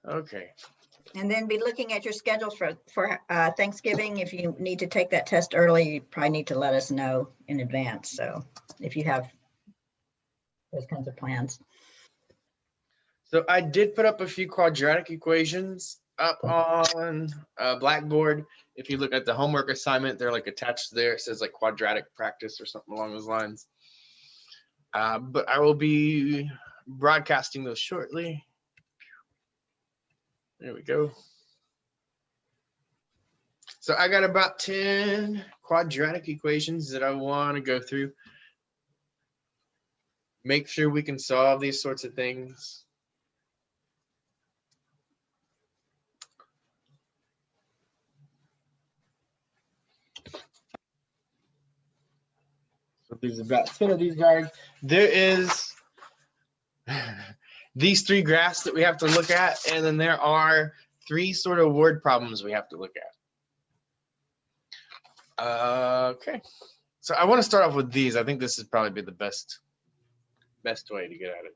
Okay. And then be looking at your schedules for Thanksgiving. If you need to take that test early, you probably need to let us know in advance. So if you have those kinds of plans. So I did put up a few quadratic equations up on Blackboard. If you look at the homework assignment, they're like attached there. It says like quadratic practice or something along those lines. But I will be broadcasting those shortly. There we go. So I got about 10 quadratic equations that I want to go through. Make sure we can solve these sorts of things. So there's about 10 of these guys. There is these 3 graphs that we have to look at, and then there are 3 sort of word problems we have to look at. Okay, so I want to start off with these. I think this is probably be the best way to get at it.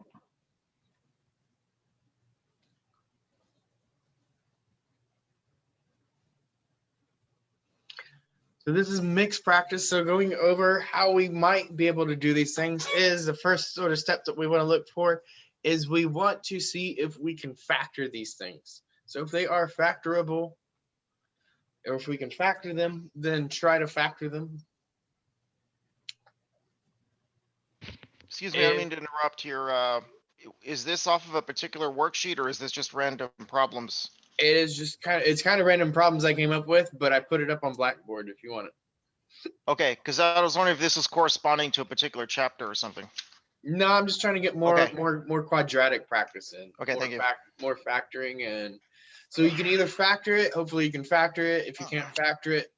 So this is mixed practice. So going over how we might be able to do these things is the first sort of step that we want to look for is we want to see if we can factor these things. So if they are factorable, or if we can factor them, then try to factor them. Excuse me, I don't mean to interrupt here. Is this off of a particular worksheet or is this just random problems? It is just kind of random problems I came up with, but I put it up on Blackboard if you want it. Okay, because I was wondering if this was corresponding to a particular chapter or something. No, I'm just trying to get more quadratic practice in. Okay, thank you. More factoring, and so you can either factor it. Hopefully, you can factor it. If you can't factor it,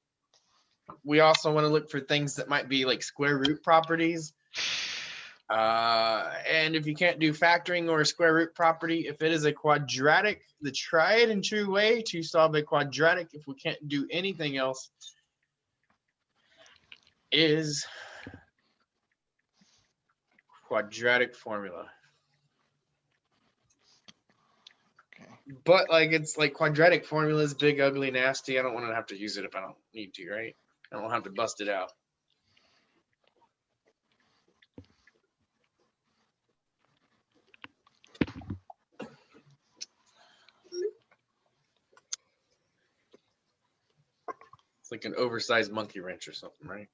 we also want to look for things that might be like square root properties. And if you can't do factoring or a square root property, if it is a quadratic, the tried and true way to solve a quadratic, if we can't do anything else, is quadratic formula. Okay. But like it's like quadratic formula is big, ugly, nasty. I don't want to have to use it if I don't need to, right? I don't have to bust it out. It's like an oversized monkey wrench or something, right?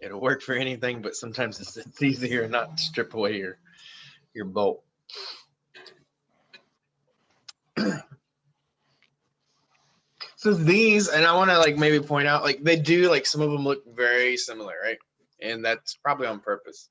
It'll work for anything, but sometimes it's easier not to strip away your bolt. So these, and I want to like maybe point out, like they do, like some of them look very similar, right? And that's probably on purpose.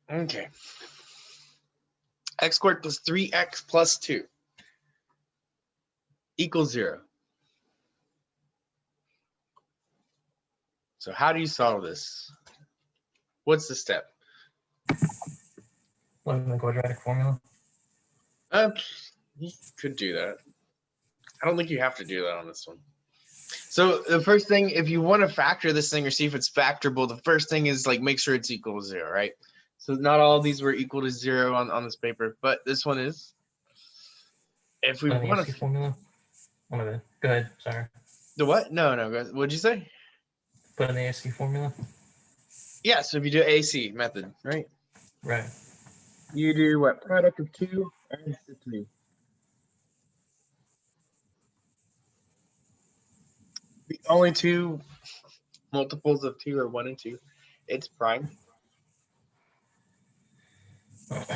Okay. X squared plus 3x plus 2 equals 0. So how do you solve this? What's the step? Plug in the quadratic formula. You could do that. I don't think you have to do that on this one. So the first thing, if you want to factor this thing or see if it's factorable, the first thing is like make sure it's equal to 0, right? So not all of these were equal to 0 on this paper, but this one is. If we Put in the want AC to, formula. Oh my bad. Go ahead. Sorry. the what? No, go ahead. What'd you say? Put in the AC formula. Yeah, so if you do AC method, right? Right. You do what? Product of 2 adds to 3. The only two multiples of 2 are 1 and 2. It's prime. If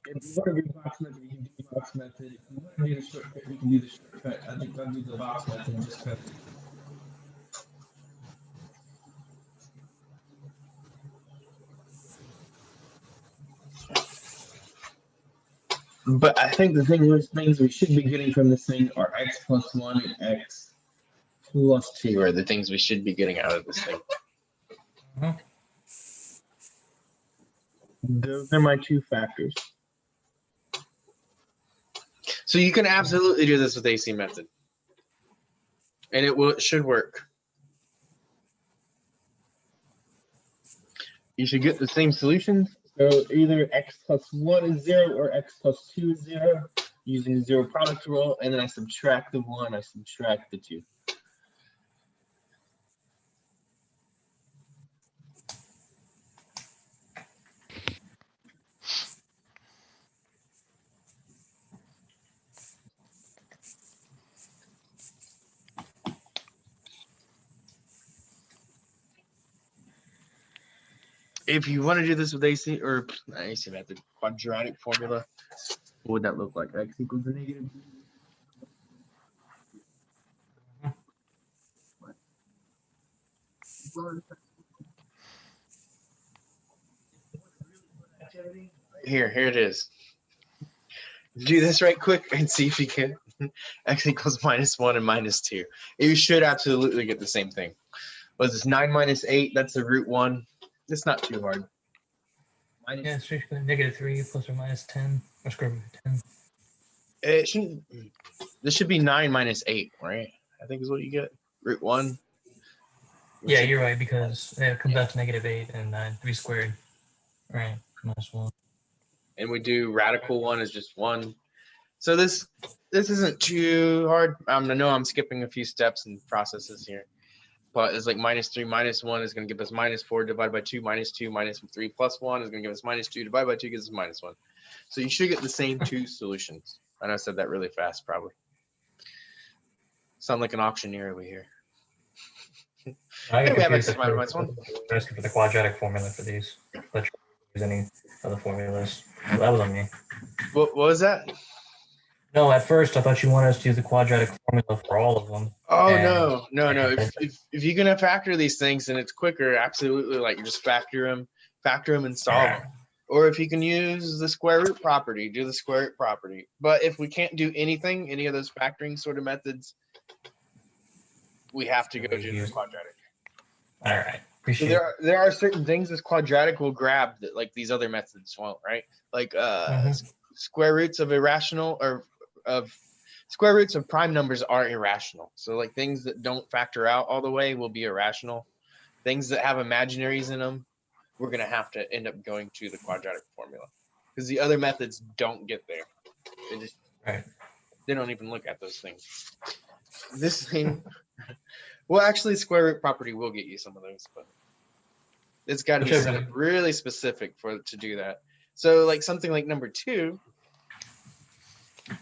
you want to do box method, you can do box method. If you want to do the shortcut, you can do the shortcut. I think I'll do the box method just because. But I think the things we should be getting from this thing are x plus 1 and x plus 2 are the things we should be getting out of this thing. Mhm. Those are my two factors. So you can absolutely do this with AC method. And it should work. You should get the same solutions. So either x plus 1 is 0 or x plus 2 is 0 using the 0 product rule. And then I subtract the 1, I subtract the 2. If you want to do this with AC or not AC method, quadratic formula, what would that look like? X equals a negative. Here it is. Do this right quick and see if you can. X equals -1 and -2. You should absolutely get the same thing. Was this 9 minus 8? That's the root 1. It's not too hard. Yeah, it's basically -3 plus or minus 10 or square root of 10. It shouldn't. This should be 9 minus 8, right? I think is what you get. Root 1. Yeah, you're right, because it comes out to -8 and 9. 3 squared. Right. -1. And we do radical 1 is just 1. So this isn't too hard. I know I'm skipping a few steps and processes here. But it's like -3 minus 1 is going to give us -4 divided by 2 minus 2 minus 3 plus 1 is going to give us -2 divided by 2 gives us -1. So you should get the same two solutions. I know I said that really fast, probably. Sound like an auctioneer over here. I Hey, get we have confused X minus 1. for the quadratic formula for these. But use any other formulas. So that was on me. What was that? No, at first I thought you wanted us to use the quadratic formula for all of them. Oh, And- no. If you're gonna factor these things and it's quicker, absolutely, like you just factor them and solve them. Or if you can use the square root property, do the square root property. But if we can't do anything, any of those factoring sort of methods, we have to go do the quadratic. All right. So Appreciate it. there are certain things this quadratic will grab that like these other methods won't, right? Like square roots of irrational or of square roots of prime numbers are irrational. So like things that don't factor out all the way will be irrational. Things that have imaginaries in them, we're going to have to end up going to the quadratic formula because the other methods don't get there. They don't even look at those things. This thing, well, actually, square root property will get you some of those, but it's got to be set up really specific to do that. So like something like number 2,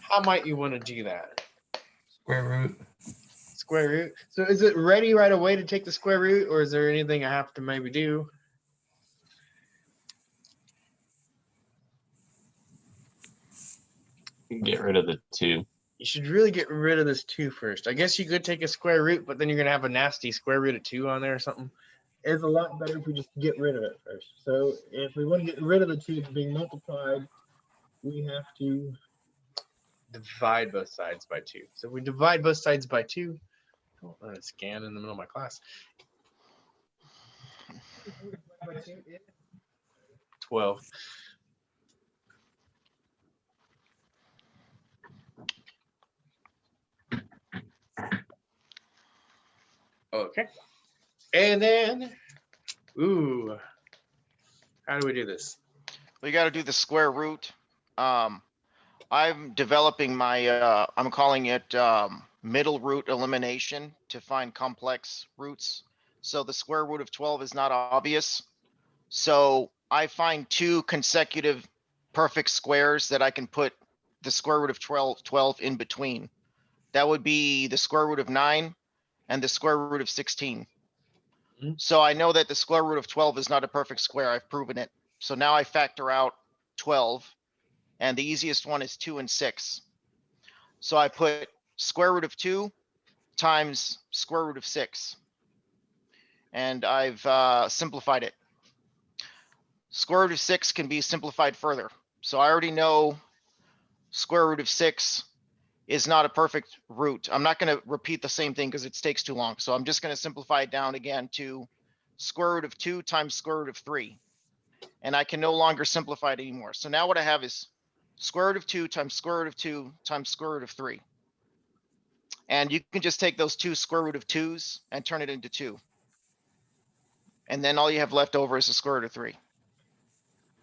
how might you want to do that? Square root. Square root. So is it ready right away to take the square root, or is there anything I have to maybe do? Get rid of the 2. You should really get rid of this 2 first. I guess you could take a square root, but then you're going to have a nasty square root of 2 on there or something. It's a lot better if we just get rid of it first. So if we want to get rid of the 2 being multiplied, we have to divide both sides by 2. So we divide both sides by 2. Oh, I scan in the middle of my class. 12. Okay. And then, ooh, how do we do this? We got to do the square root. I'm developing my, I'm calling it middle root elimination to find complex roots. So the square root of 12 is not obvious. So I find two consecutive perfect squares that I can put the square root of 12 in between. That would be the square root of 9 and the square root of 16. Mhm. So I know that the square root of 12 is not a perfect square. I've proven it. So now I factor out 12. And the easiest one is 2 and 6. So I put square root of 2 times square root of 6. And I've simplified it. Square root of 6 can be simplified further. So I already know square root of 6 is not a perfect root. I'm not going to repeat the same thing because it takes too long. So I'm just going to simplify it down again to square root of 2 times square root of 3. And I can no longer simplify it anymore. So now what I have is square root of 2 times square root of 2 times square root of 3. And you can just take those two square root of 2s and turn it into 2. And then all you have left over is the square root of 3.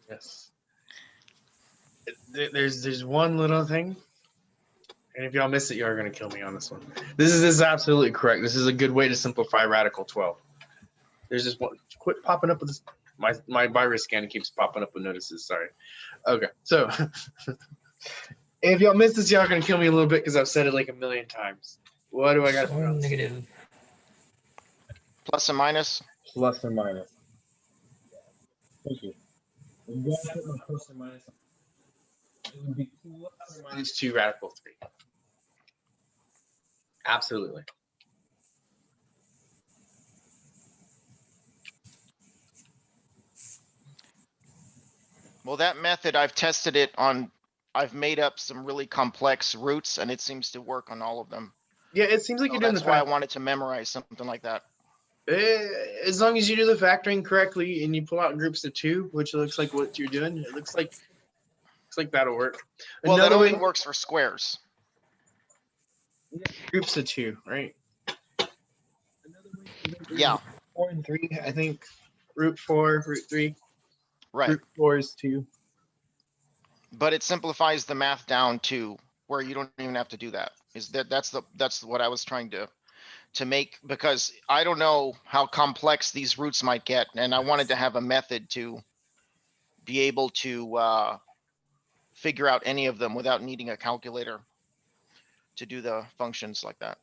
Yes. There's one little thing. And if y'all miss it, y'all are going to kill me on this one. This is absolutely correct. This is a good way to simplify radical 12. There's just one. Quit popping up with this. My virus scan keeps popping up with notices. Sorry. Okay. So if y'all missed this, y'all are going to kill me a little bit because I've said it like a million times. What do I got? Or negative. Plus and minus. Plus or minus. Thank you. I'm going to put my plus or minus on. It would be plus or minus 2 radical 3. Absolutely. Well, that method, I've tested it on, I've made up some really complex roots and it seems to work on all of them. Yeah, it seems like So you're doing that's the why I fact. wanted to memorize something like that. As long as you do the factoring correctly and you pull out groups of 2, which looks like what you're doing, it looks like that'll work. Well, that Another only way, works for squares. groups of 2, right? Another way is Yeah, 4 and 3, I think. Root 4, root 3. right. Root 4 is 2. But it simplifies the math down to where you don't even have to do that. That's what I was trying to make, because I don't know how complex these roots might get. And I wanted to have a method to be able to figure out any of them without needing a calculator to do the functions like that.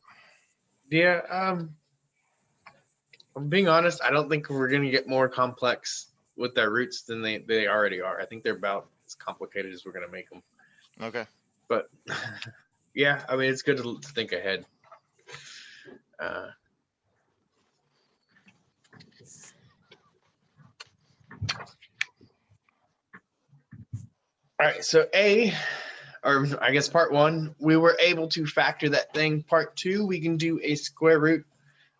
Yeah, I'm being honest, I don't think we're gonna get more complex with their roots than they already are. I think they're about as complicated as we're gonna make them. Okay. But yeah, I mean, it's good to think ahead. All right, so or I guess part 1, we were able to factor that thing. Part 2, we can do a square root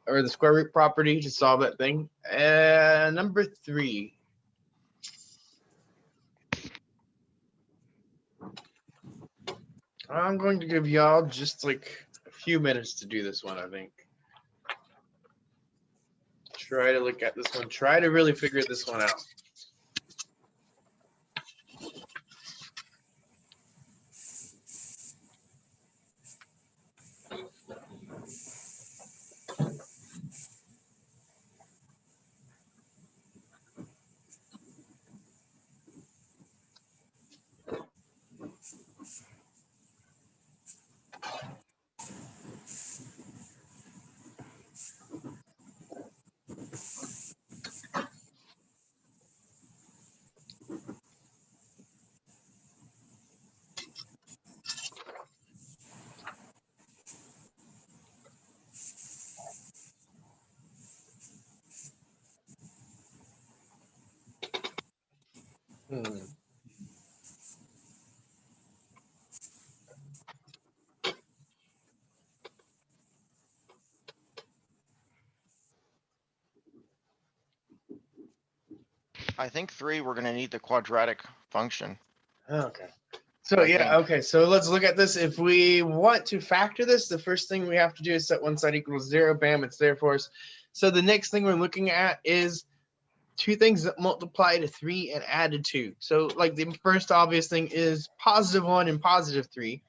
or the square root property to solve that thing. Number 3. I'm going to give y'all just like a few minutes to do this one, I think. Try to look at this one. Try to really figure this one out. Hmm. I think 3, we're gonna need the quadratic function. Okay. So I yeah, think. okay. So let's look at this. If we want to factor this, the first thing we have to do is set one side equals 0. Bam, it's there for us. So the next thing we're looking at is two things that multiply to 3 and add to 2. So like the first obvious thing is +1 and +3.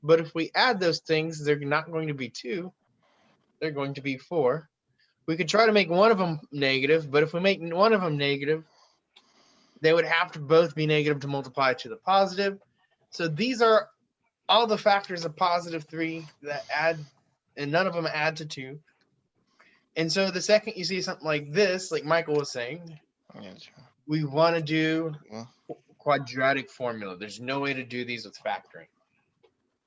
But if we add those things, they're not going to be 2. They're going to be 4. We could try to make one of them negative, but if we make one of them negative, they would have to both be negative to multiply to the positive. So these are all the factors of +3 that add, and none of them add to 2. And so the second you see something like this, like Michael was saying, we want to do quadratic formula. There's no way to do these with factoring.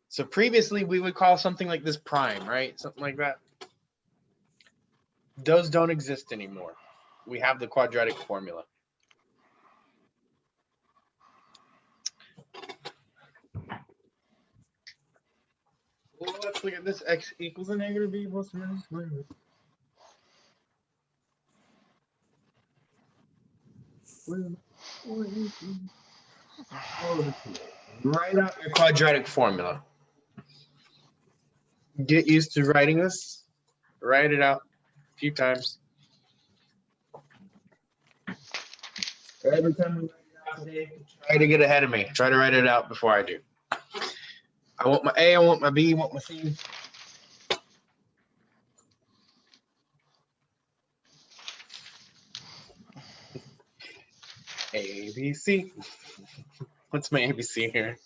So previously we would call something like this prime, right? Something like that. Those don't exist anymore. We have the quadratic formula. Well, let's look at this. X equals a negative b plus or minus minus. Write out your quadratic formula. Get used to writing this. Write it out a few times. Every time we write it out today, try to get ahead of me. Try to write it out before I do. I want my A, I want my B, I want my C. A, B, C. What's my ABC here?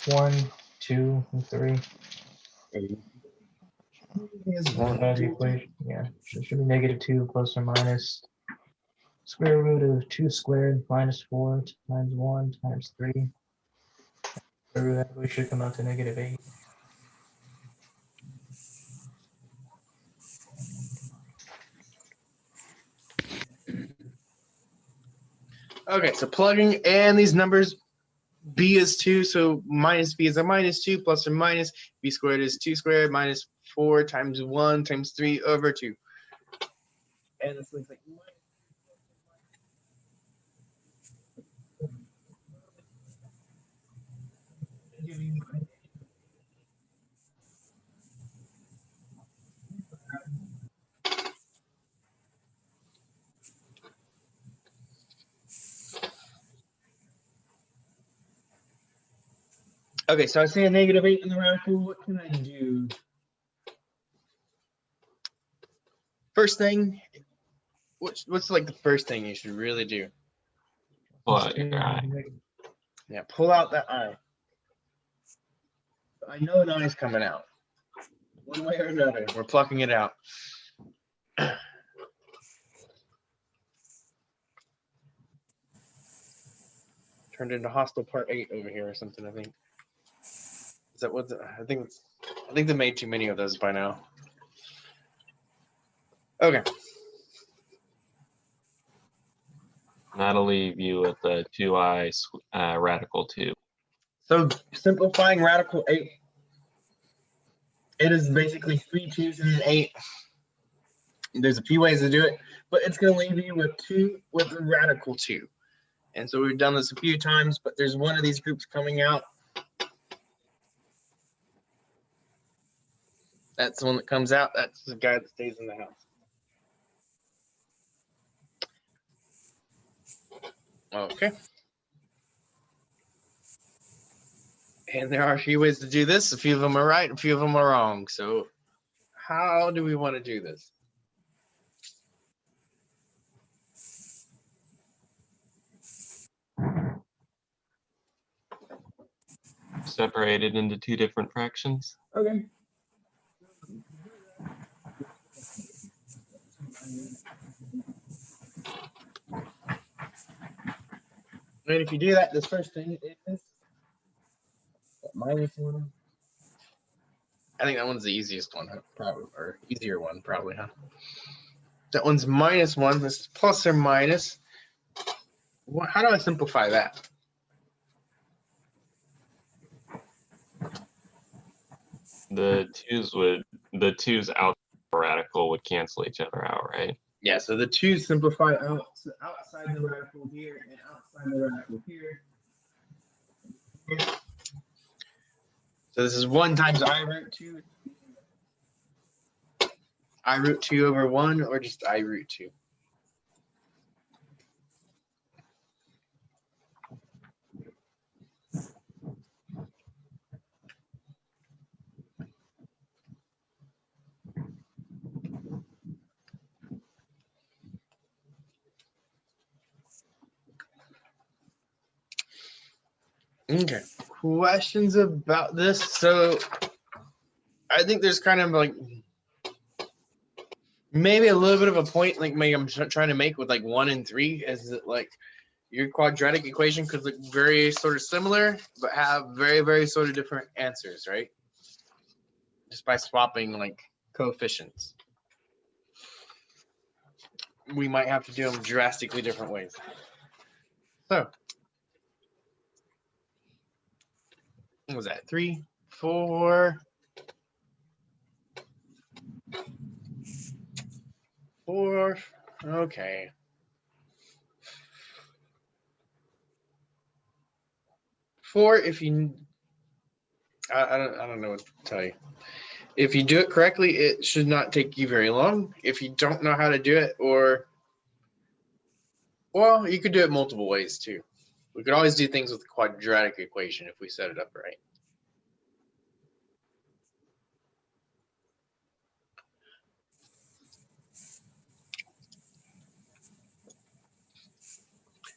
One, 2, and 3. Is The equation, yeah, should be -2 plus or minus square root of 2 squared minus 4 times 1 times 3. Square root of that we should come out to -8. Okay, so plugging in these numbers, b is 2, so minus b is a -2, plus or minus b squared is 2 squared minus 4 times 1 times 3 over 2. And this looks like okay, so I see a -8 in the radical. What can I do? First thing, what's like the first thing you should really do? What? Your eye. Yeah, pull out that eye. I know an eye's coming out. One way or another, we're plucking it out. Turned into Hostile Part 8 over here or something, I think. Is that what? I think they made too many of those by now. Okay. That'll leave you with the 2i radical 2. So simplifying radical 8. It is basically 3 2s and an 8. There's a few ways to do it, but it's going to leave you with a radical 2. And so we've done this a few times, but there's one of these groups coming out. That's the one that comes out. That's the guy that stays in the house. Okay. And there are a few ways to do this. A few of them are right, a few of them are wrong. So how do we want to do this? Separated into 2 different fractions. Okay. And if you do that, this first thing is -1. I think that one's the easiest one, probably, or easier one, probably, huh? That one's -1. This is plus or minus. How do I simplify that? The 2's out radical would cancel each other out, right? Yeah, so the two simplify out, so outside the radical here and outside the radical here. So this is 1 times I root 2. I root 2 over 1 or just I root 2. Okay, questions about this? So I think there's kind of like maybe a little bit of a point like maybe I'm trying to make with like 1 and 3 is that like your quadratic equation could look very sort of similar, but have very, very sort of different answers, right? Just by swapping like coefficients. We might have to do them drastically different ways. So what was that? 3, 4, 4. Okay. 4 if you I don't know what to tell you. If you do it correctly, it should not take you very long. If you don't know how to do it, or well, you could do it multiple ways too. We could always do things with the quadratic equation if we set it up right.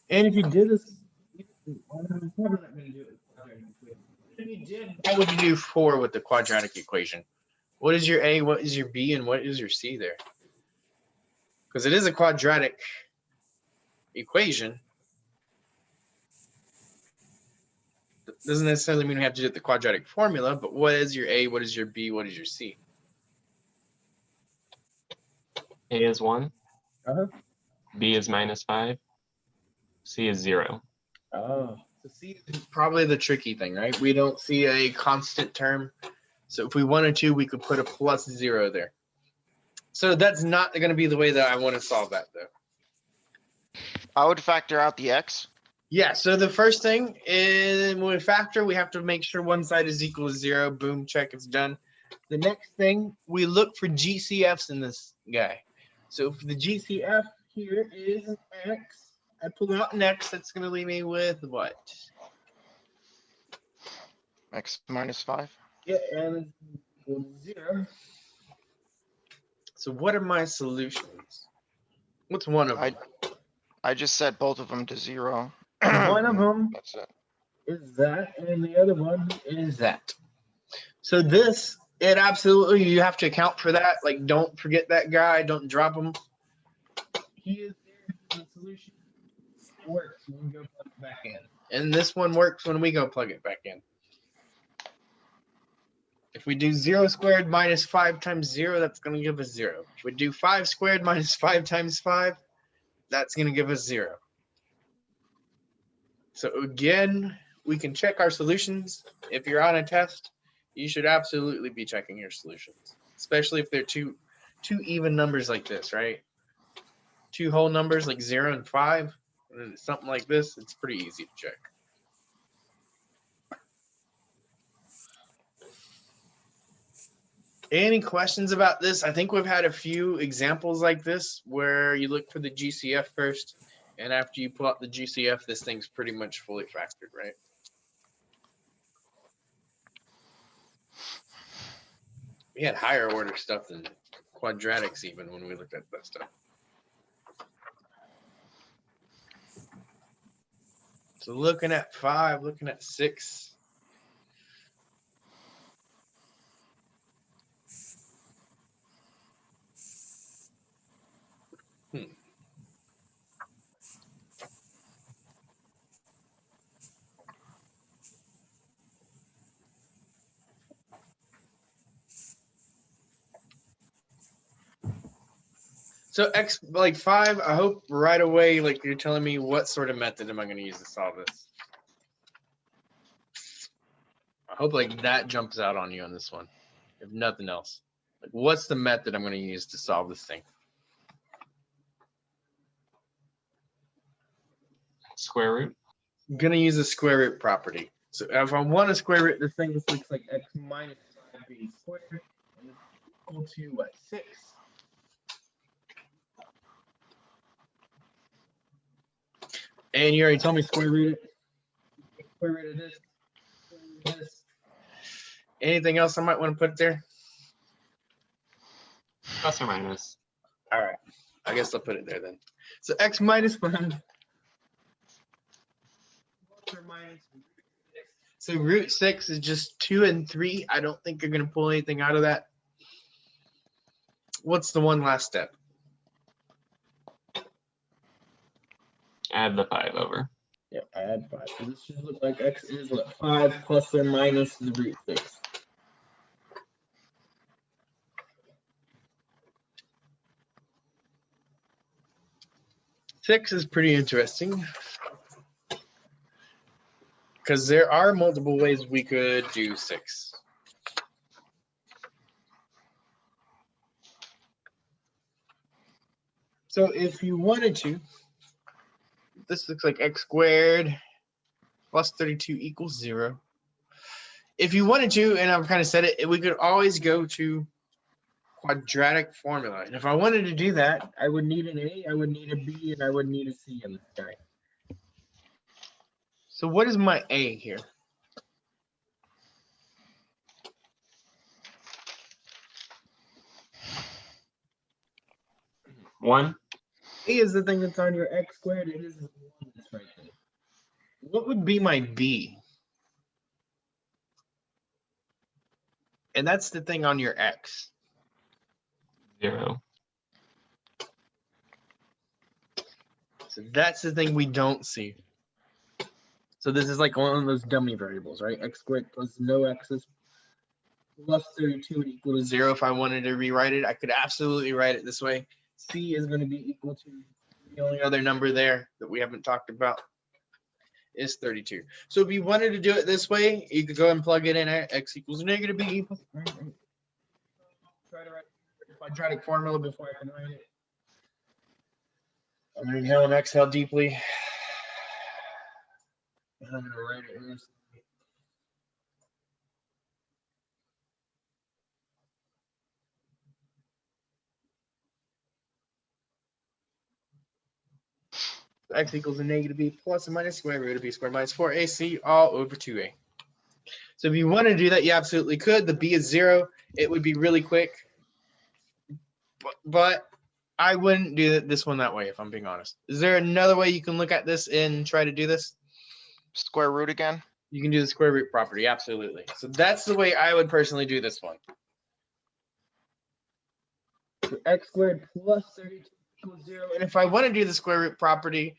And if you did this, I'm probably not going to do it with quadratic equation. If you did, how would you do 4 with the quadratic equation? What is your A, what is your B, and what is your C there? Because it is a quadratic equation. Doesn't necessarily mean we have to do the quadratic formula, but what is your A, what is your B, what is your C? A is 1, Uh-huh. B is -5, C is 0. Oh. So C is probably the tricky thing, right? We don't see a constant term. So if we wanted to, we could put a +0 there. So that's not going to be the way that I want to solve that though. I would factor out the X. Yeah, so the first thing is when we factor, we have to make sure one side is equal to 0. Boom, check, it's done. The next thing, we look for GCFs in this guy. So if the GCF here is an X, I pull out an X, that's going to leave me with what? X -5. Yeah, and equal to 0. So what are my solutions? What's one of them? I just set both of them to 0. One of them That's it. is that, and the other one is that. So this, it absolutely, you have to account for that. Like, don't forget that guy. Don't drop him. He is there. The solution works when we go plug it back in. And this one works when we go plug it back in. If we do 0 squared minus 5 times 0, that's going to give us 0. If we do 5 squared minus 5 times 5, that's going to give us 0. So again, we can check our solutions. If you're on a test, you should absolutely be checking your solutions, especially if they're two even numbers like this, right? 2 whole numbers like 0 and 5, and something like this, it's pretty easy to check. Any questions about this? I think we've had a few examples like this where you look for the GCF first, and after you pull out the GCF, this thing's pretty much fully factored, right? We had higher order stuff than quadratics even when we looked at that stuff. So looking at 5, looking at 6. So X like 5, I hope right away, like you're telling me what sort of method am I going to use to solve this? I hope like that jumps out on you on this one, if nothing else. Like, what's the method I'm going to use to solve this thing? Square root. I'm going to use the square root property. So if I want to square root this thing, this looks like x minus 5b squared and equal to what, 6? And you already told me square root it. Square root of this. Square root of this. Anything else I might want to put there? Plus or minus. All right. I guess I'll put it there then. So x minus 5. Plus or minus root 6. So root 6 is just 2 and 3. I don't think you're going to pull anything out of that. What's the one last step? Add the 5 over. Yep, I add 5. So this should look like x is what, 5 plus or minus the root 6. Six is pretty interesting because there are multiple ways we could do 6. So if you wanted to, this looks like x squared plus 32 equals 0. If you wanted to, and I've kind of said it, we could always go to quadratic formula. And if I wanted to do that, I would need an A, I would need a B, and I would need a C in this guy. So what is my A here? One. A is the thing that's on your x squared. It is the one that's right there. What would be my B? And that's the thing on your x. 0. So that's the thing we don't see. So this is like one of those dummy variables, right? X squared plus no x's plus 32 would equal to 0. If I wanted to rewrite it, I could absolutely write it this way. C is going to be equal to the only other number there that we haven't talked about is 32. So if you wanted to do it this way, you could go and plug it in at x equals negative b. Try to write the quadratic formula before I can write it. I'm going to inhale and exhale deeply. And I'm going to write it in this. X equals a negative b plus or minus square root of b squared minus 4ac all over 2a. So if you want to do that, you absolutely could. The b is 0. It would be really quick. But I wouldn't do this one that way, if I'm being honest. Is there another way you can look at this and try to do this? Square root again? You can do the square root property, absolutely. So that's the way I would personally do this one. So x squared plus 32 equals 0. And if I want to do the square root property,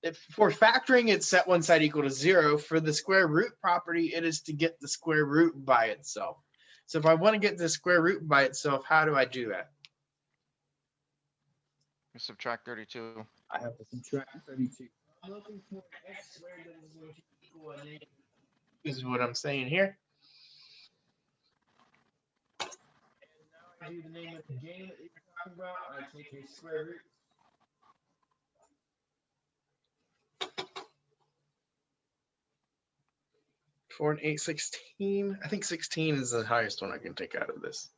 if for factoring, it's set one side equal to 0. For the square root property, it is to get the square root by itself. So if I want to get the square root by itself, how do I do that? Subtract 32. I have to subtract 32. I'm looking for x squared that is going to equal a negative. This is what I'm saying here. And now I do the name of the game that you're talking about. I take a square root. Four and 8, 16. I think 16 is the highest one I can take out of this.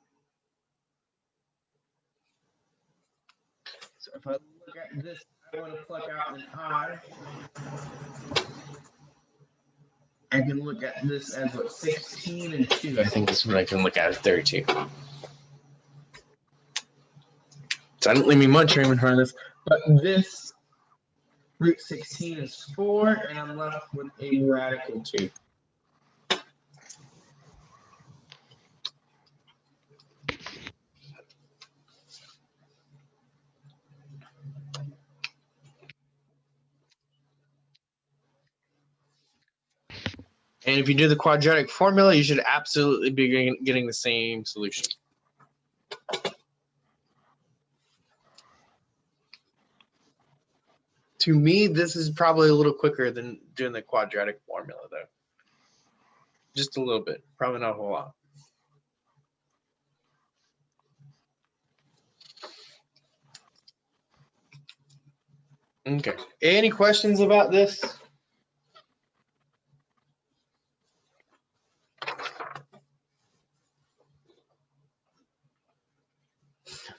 So if I look at this, I want to pluck out an I. I can look at this as what, 16 and 2. I think this is what I can look at as 32. So I didn't leave me much room in front of this, but this root 16 is 4, and I'm left with a radical 2. And if you do the quadratic formula, you should absolutely be getting the same solution. To me, this is probably a little quicker than doing the quadratic formula, though. Just a little bit, probably not a whole lot. Okay. Any questions about this?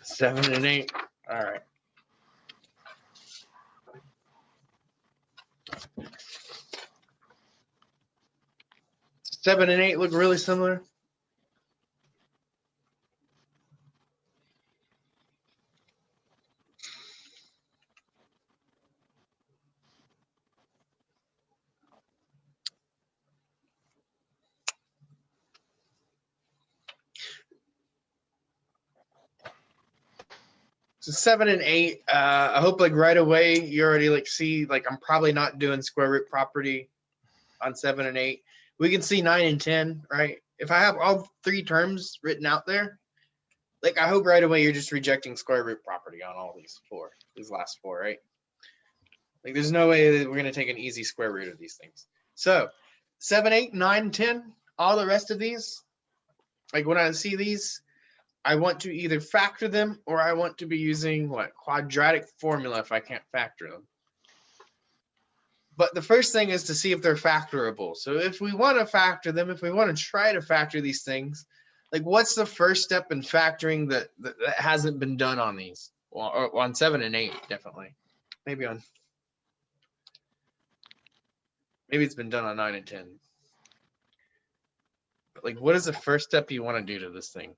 Seven and eight. All right. Seven and eight look really similar. So seven and eight, I hope like right away you already like see like I'm probably not doing square root property on 7 and 8. We can see 9 and 10, right? If I have all three terms written out there, like I hope right away you're just rejecting square root property on all these last four, right? Like there's no way that we're gonna take an easy square root of these things. So 7, 8, 9, 10, all the rest of these, like when I see these, I want to either factor them or I want to be using what quadratic formula if I can't factor them. But the first thing is to see if they're factorable. So if we want to factor them, if we want to try to factor these things, like what's the first step in factoring that hasn't been done on these? Well, or on 7 and 8, definitely. Maybe it's been done on 9 and 10. But like, what is the first step you want to do to this thing?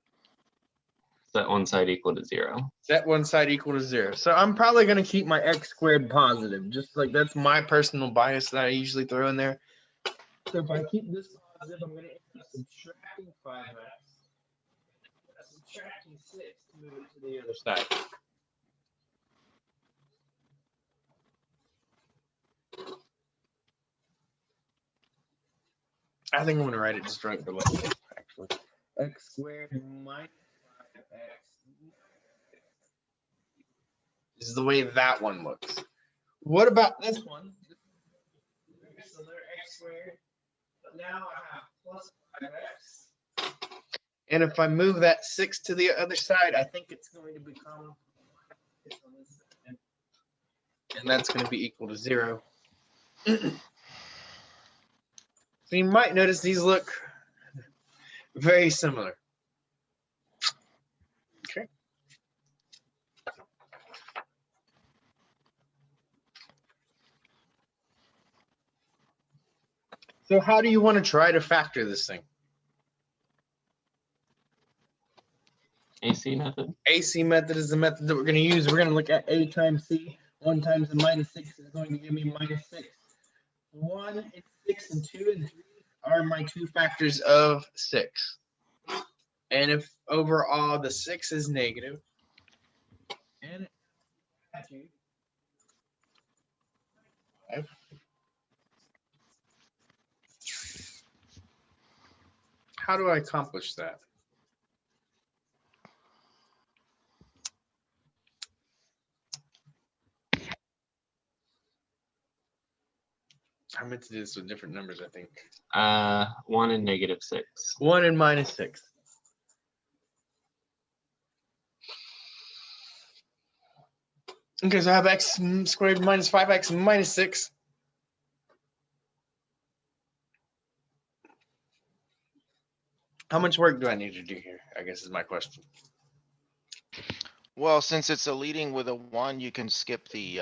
Set one side equal to 0. Set one side equal to 0. So I'm probably going to keep my x squared positive. Just like that's my personal bias that I usually throw in there. So if I keep this positive, I'm going to end up subtracting 5x. Subtracting 6 to move it to the other side. I think I'm going to write it just right below this, actually. X squared minus 5x. This is the way that one looks. What about this one? Similar x squared, but now I have plus 5x. And if I move that 6 to the other side, I think it's going to become, and that's going to be equal to 0. So you might notice these look very similar. Okay. So how do you want to try to factor this thing? AC method. AC method is the method that we're going to use. We're going to look at A times C. 1 times the minus 6 is going to give me minus 6. 1 and 6 and 2 and 3 are my two factors of 6. And if overall the 6 is negative, and how do I accomplish that? I meant to do this with different numbers, I think. 1 and negative 6. 1 and minus 6. Okay, so I have x squared minus 5x minus 6. How much work do I need to do here? I guess is my question. Well, since it's a leading with a 1, you can skip the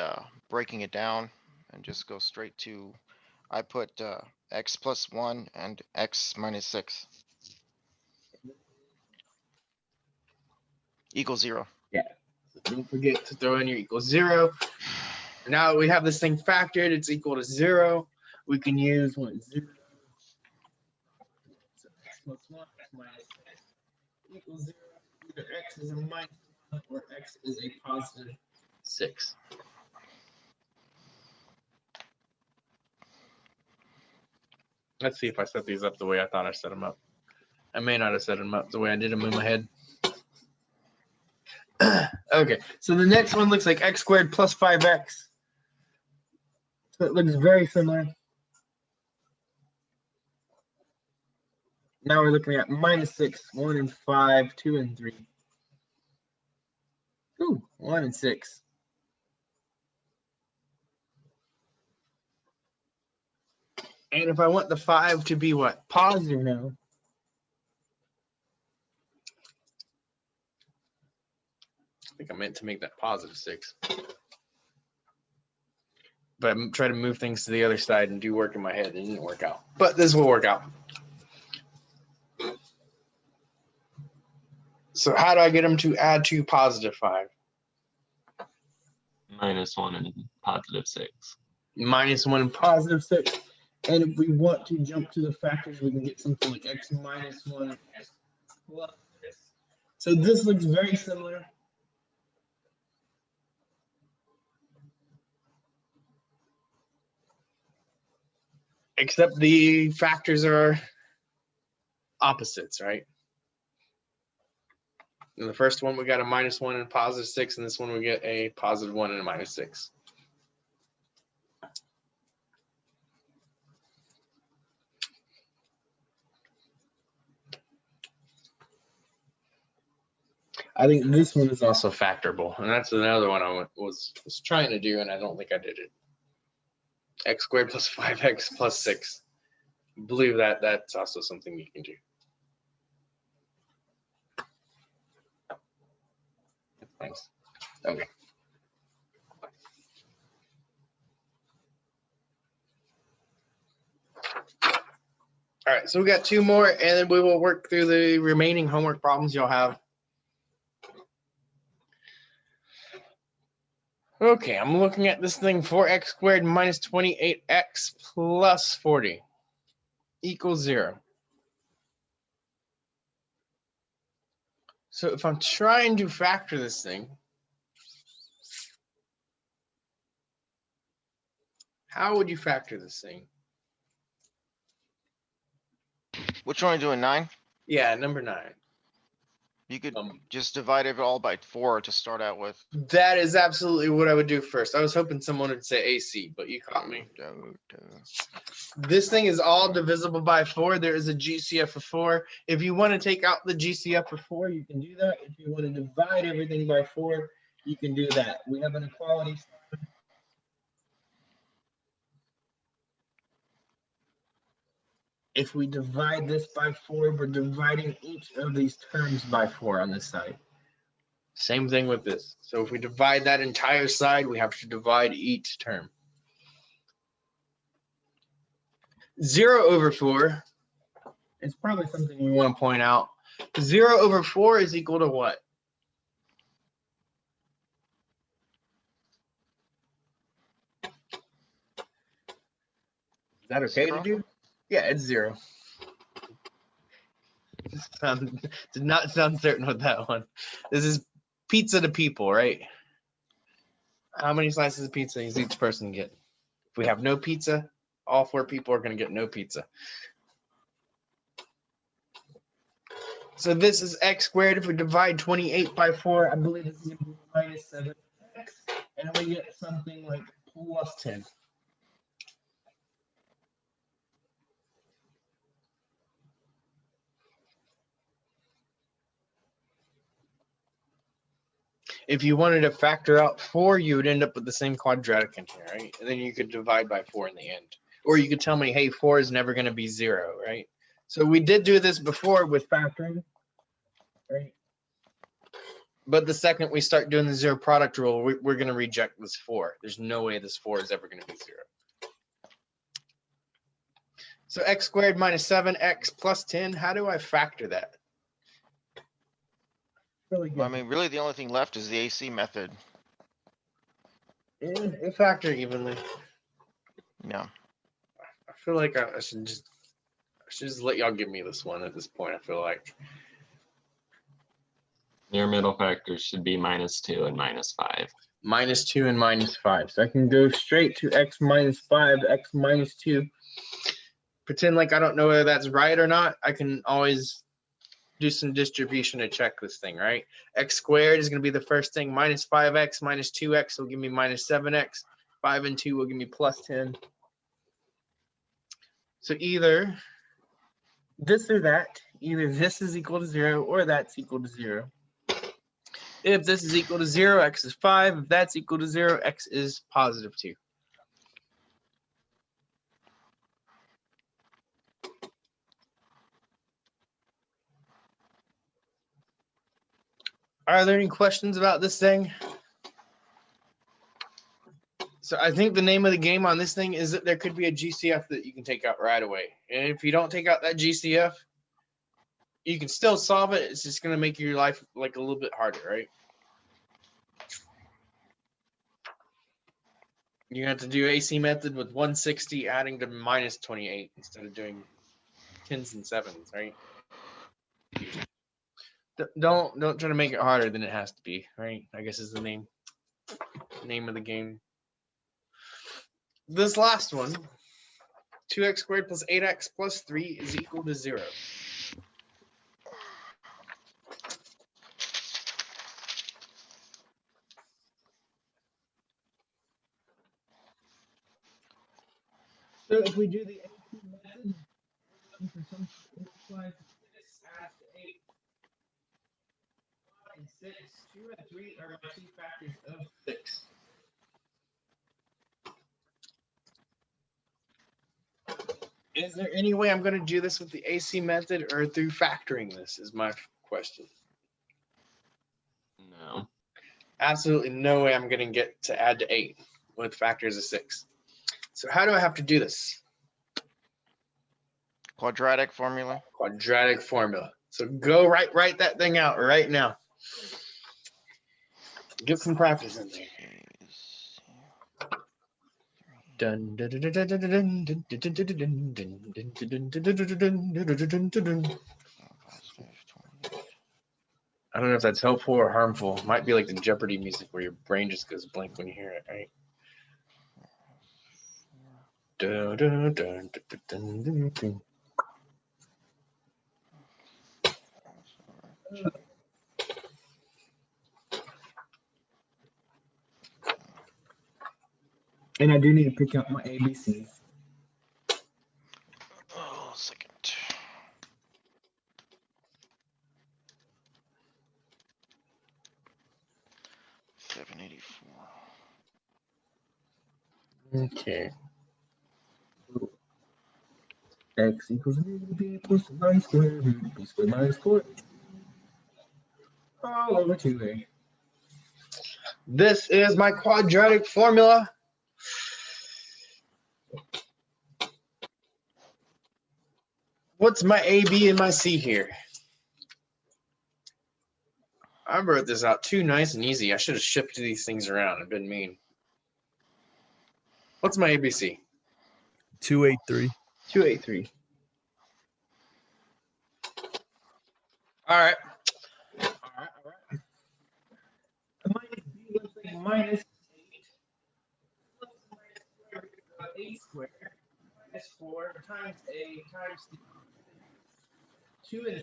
breaking it down and just go straight to, I put x plus 1 and x minus 6 equals 0. Yeah. So don't forget to throw in your equals 0. Now we have this thing factored. It's equal to 0. We can use what 0. So x plus 1, x minus 6 equals 0. Either x is a minus 1 or x is a positive 6. Let's see if I set these up the way I thought I set them up. I may not have set them up the way I did them in my head. Okay, so the next one looks like x squared plus 5x. So it looks very similar. Now we're looking at minus 6, 1 and 5, 2 and 3. Ooh, 1 and 6. And if I want the 5 to be what? Positive now. I think I meant to make that positive 6. But I'm trying to move things to the other side and do work in my head. It didn't work out. But this will work out. So how do I get them to add to positive 5? -1 and positive 6. -1 and positive 6. And if we want to jump to the factors, we can get something like x minus 1 and x plus 6. So this looks very similar. Except the factors are opposites, right? In the first one, we got a -1 and a positive 6, and this one we get a positive 1 and a -6. I think this one is also factorable, and that's another one I was trying to do, and I don't think I did it. X squared plus 5x plus 6. I believe that that's also something you can do. Thanks. Okay. All right, so we got 2 more, and then we will work through the remaining homework problems you'll have. Okay, I'm looking at this thing, 4x squared minus 28x plus 40 equals 0. So if I'm trying to factor this thing, how would you factor this thing? Which one are you doing, 9? Yeah, number 9. You could just divide it all by 4 to start out with. That is absolutely what I would do first. I was hoping someone would say AC, but you caught me. This thing is all divisible by 4. There is a GCF of 4. If you want to take out the GCF of 4, you can do that. If you want to divide everything by 4, you can do that. We have an equality sign. If we divide this by 4, we're dividing each of these terms by 4 on this side. Same thing with this. So if we divide that entire side, we have to divide each term. 0 over 4 is probably something we want to point out. 0 over 4 is equal to what? Is that okay 0? to do? Yeah, it's 0. Did not sound certain with that one. This is pizza to people, right? How many slices of pizza does each person get? If we have no pizza, all 4 people are going to get no pizza. So this is x squared. If we divide 28 by 4, I believe this is going to be minus 7x. And we get something like plus 10. If you wanted to factor out 4, you would end up with the same quadratic in here, right? And then you could divide by 4 in the end. Or you could tell me, hey, 4 is never going to be 0, right? So we did do this before with factoring, right? But the second we start doing the 0 product rule, we're going to reject this 4. There's no way this 4 is ever going to be 0. So x squared minus 7x plus 10, how do I factor that? Really good. I mean, really, the only thing left is the AC method. Yeah, it factor evenly. Yeah. I feel like I should just let y'all give me this one at this point. I feel like Your middle factors should be -2 and -5. -2 and -5. So I can go straight to x minus 5, x minus 2. Pretend like I don't know whether that's right or not. I can always do some distribution to check this thing, right? X squared is going to be the first thing. Minus 5x minus 2x will give me minus 7x. 5 and 2 will give me plus 10. So either this or that, either this is equal to 0 or that's equal to 0. If this is equal to 0, x is 5. If that's equal to 0, x is positive 2. Are there any questions about this thing? So I think the name of the game on this thing is that there could be a GCF that you can take out right away. And if you don't take out that GCF, you can still solve it. It's just going to make your life like a little bit harder, right? You have to do AC method with 160 adding to minus 28 instead of doing 10s and 7s, right? Don't try to make it harder than it has to be, right? I guess is the name of the game. This last one, 2x squared plus 8x plus 3 is equal to 0. So if we do the AC method, for some multiplies 6 adds to 8 and 6. 2 and 3 are my two factors of 6. Is there any way I'm going to do this with the AC method or through factoring this is my question. No. Absolutely no way I'm going to get to add to 8 with factors of 6. So how do I have to do this? Quadratic formula. Quadratic formula. So go write that thing out right now. Get some practice in there. Dun, dun, dun, dun, dun, dun, dun, dun, dun, dun, dun, dun, dun, dun, dun. I don't know if that's helpful or harmful. It might be like the Jeopardy music where your brain just goes blank when you hear it, right? Dun, dun, dun, dun, dun, dun, dun. And I do need to pick up my ABCs. Oh, second. $7.84. Okay. X equals negative b plus y squared root b squared minus 4 all over 2a. This is my quadratic formula. What's my A, B, and my C here? I wrote this out too nice and easy. I should have shifted these things around. I've been mean. What's my ABC? 283. 283. All right. Minus B looks like minus 8. Plus or minus square root of 8 squared minus 4 times A times the 2 and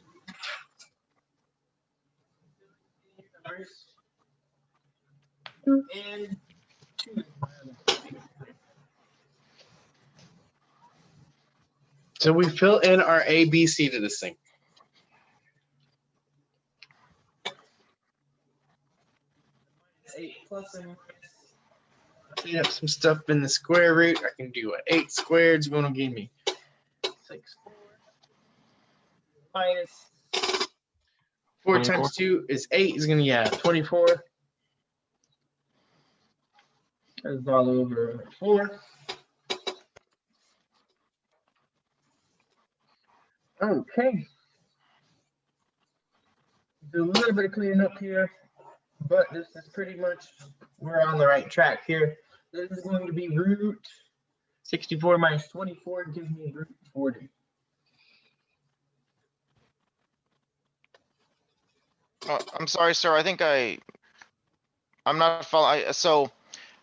3. Numbers. And 2. So we fill in our ABC to this thing. Eight plus and minus. Clean up some stuff in the square root. I can do 8 squared is going to give me 6 minus 4 times 2 is 8 is going to 24. That's all over 4. Okay. Do a little bit of cleaning up here, but this is pretty much, we're on the right track here. This is going to be root 64 minus 24 gives me root 40. I'm sorry, sir. I think I'm not following. So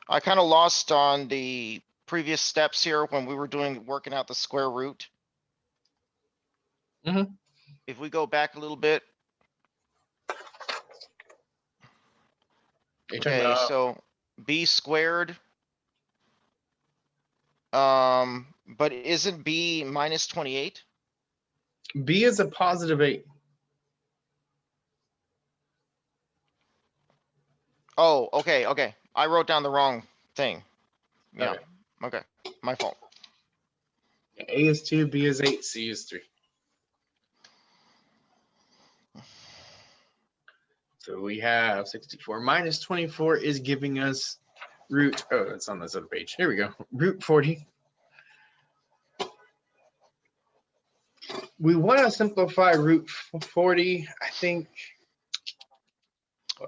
I kind of lost on the previous steps here when we were working out the square root. Mhm. If we go back a little bit, You're talking okay, about so b squared. But isn't b minus 28? B is a positive 8. Oh, okay. I wrote down the wrong thing. Yeah, Okay. okay, my fault. A is 2, B is 8, C is 3. So we have 64 minus 24 is giving us root, oh, it's on this other page. Here we go. Root 40. We want to simplify root 40, I think.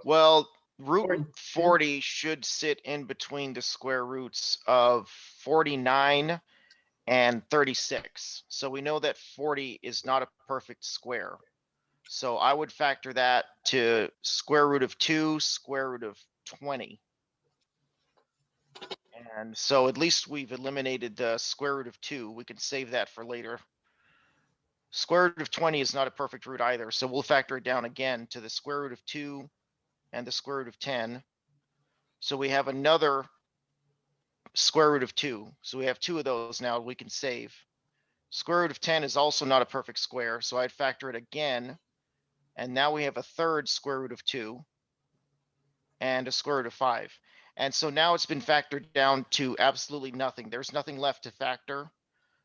Well, Or- root 40 should sit in between the square roots of 49 and 36. So we know that 40 is not a perfect square. So I would factor that to square root of 2, square root of 20. And so at least we've eliminated the square root of 2. We can save that for later. Square root of 20 is not a perfect root either, so we'll factor it down again to the square root of 2 and the square root of 10. So we have another square root of 2. So we have 2 of those now we can save. Square root of 10 is also not a perfect square, so I'd factor it again. And now we have a third square root of 2 and a square root of 5. And so now it's been factored down to absolutely nothing. There's nothing left to factor.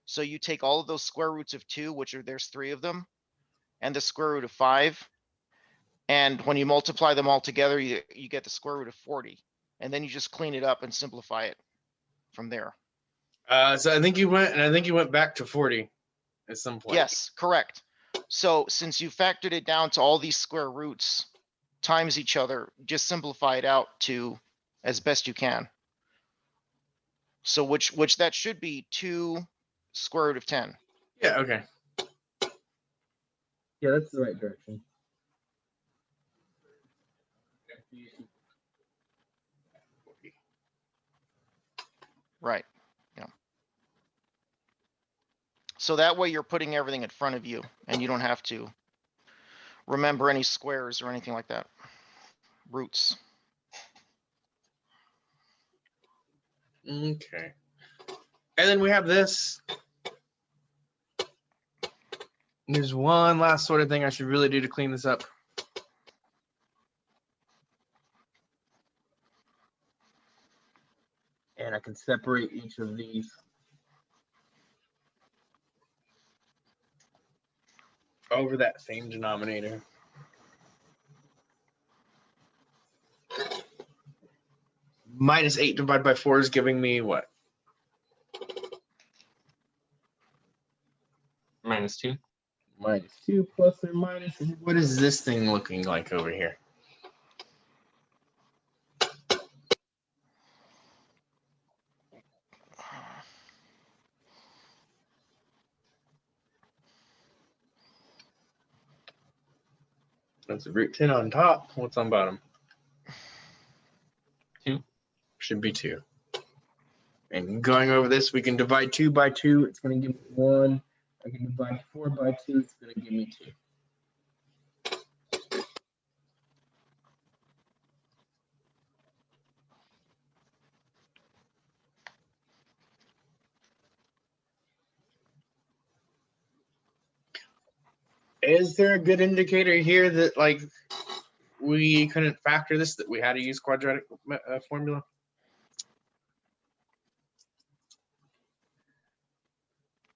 So you take all of those square roots of 2, which are, there's 3 of them, and the square root of 5. And when you multiply them all together, you get the square root of 40. And then you just clean it up and simplify it from there. So I think you went back to 40 at some point. Yes, correct. So since you factored it down to all these square roots times each other, just simplify it out to as best you can. So which that should be 2 square root of 10. Yeah, okay. Yeah, that's the right direction. Right. Yeah. So that way you're putting everything in front of you and you don't have to remember any squares or anything like that. Roots. Okay. And then we have this. There's one last sort of thing I should really do to clean this up. And I can separate each of these. Over that same denominator. Minus 8 divided by 4 is giving me what? -2. Minus 2 plus or minus. What is this thing looking like over here? That's a root 10 on top. What's on bottom? 2. Should be 2. And going over this, we can divide 2 by 2. It's going to give me 1. I can divide 4 by 2. It's going to give me 2. Is there a good indicator here that like we couldn't factor this, that we had to use quadratic formula?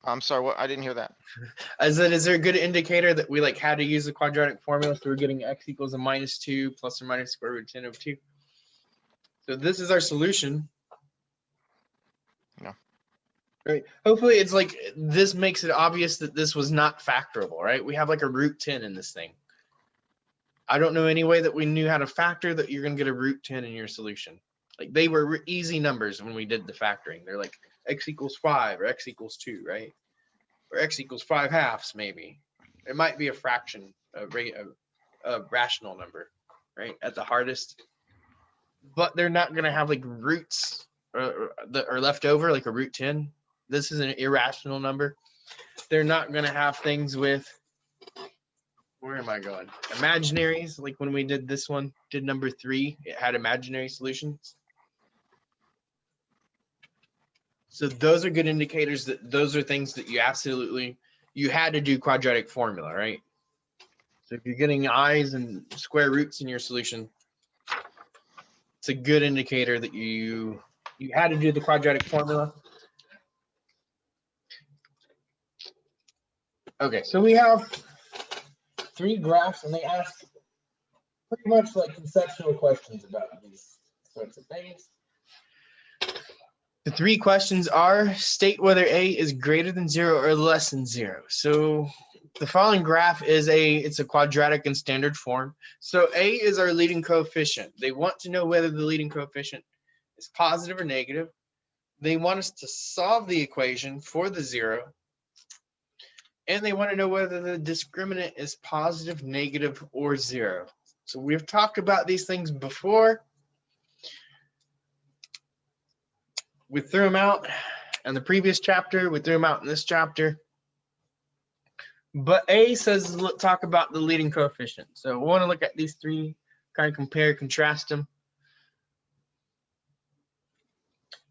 I'm sorry, what? I didn't hear that. Is there a good indicator that we like had to use the quadratic formula, so we're getting x equals a -2 plus or minus square root 10 over 2? So this is our solution. No. Right. Hopefully it's like this makes it obvious that this was not factorable, right? We have like a root 10 in this thing. I don't know any way that we knew how to factor that you're going to get a root 10 in your solution. Like they were easy numbers when we did the factoring. They're like x equals 5 or x equals 2, right? Or x equals 5/2 maybe. It might be a fraction, a rational number, right? At the hardest. But they're not going to have like roots that are left over, like a root 10. This is an irrational number. They're not going to have things with, where am I going? Imaginaries, like when we did this one, did number 3, it had imaginary solutions. So those are good indicators that those are things that you had to do quadratic formula, right? So if you're getting i's and square roots in your solution, it's a good indicator that you had to do the quadratic formula. Okay, so we have 3 graphs and they ask pretty much like conceptual questions about these sorts of things. The three questions are: state whether A is greater than 0 or less than 0. So the following graph is it's a quadratic in standard form. So A is our leading coefficient. They want to know whether the leading coefficient is positive or negative. They want us to solve the equation for the 0. And they want to know whether the discriminant is positive, negative, or 0. So we've talked about these things before. We threw them out in the previous chapter. We threw them out in this chapter. But A says, talk about the leading coefficient. So we want to look at these three, kind of compare, contrast them.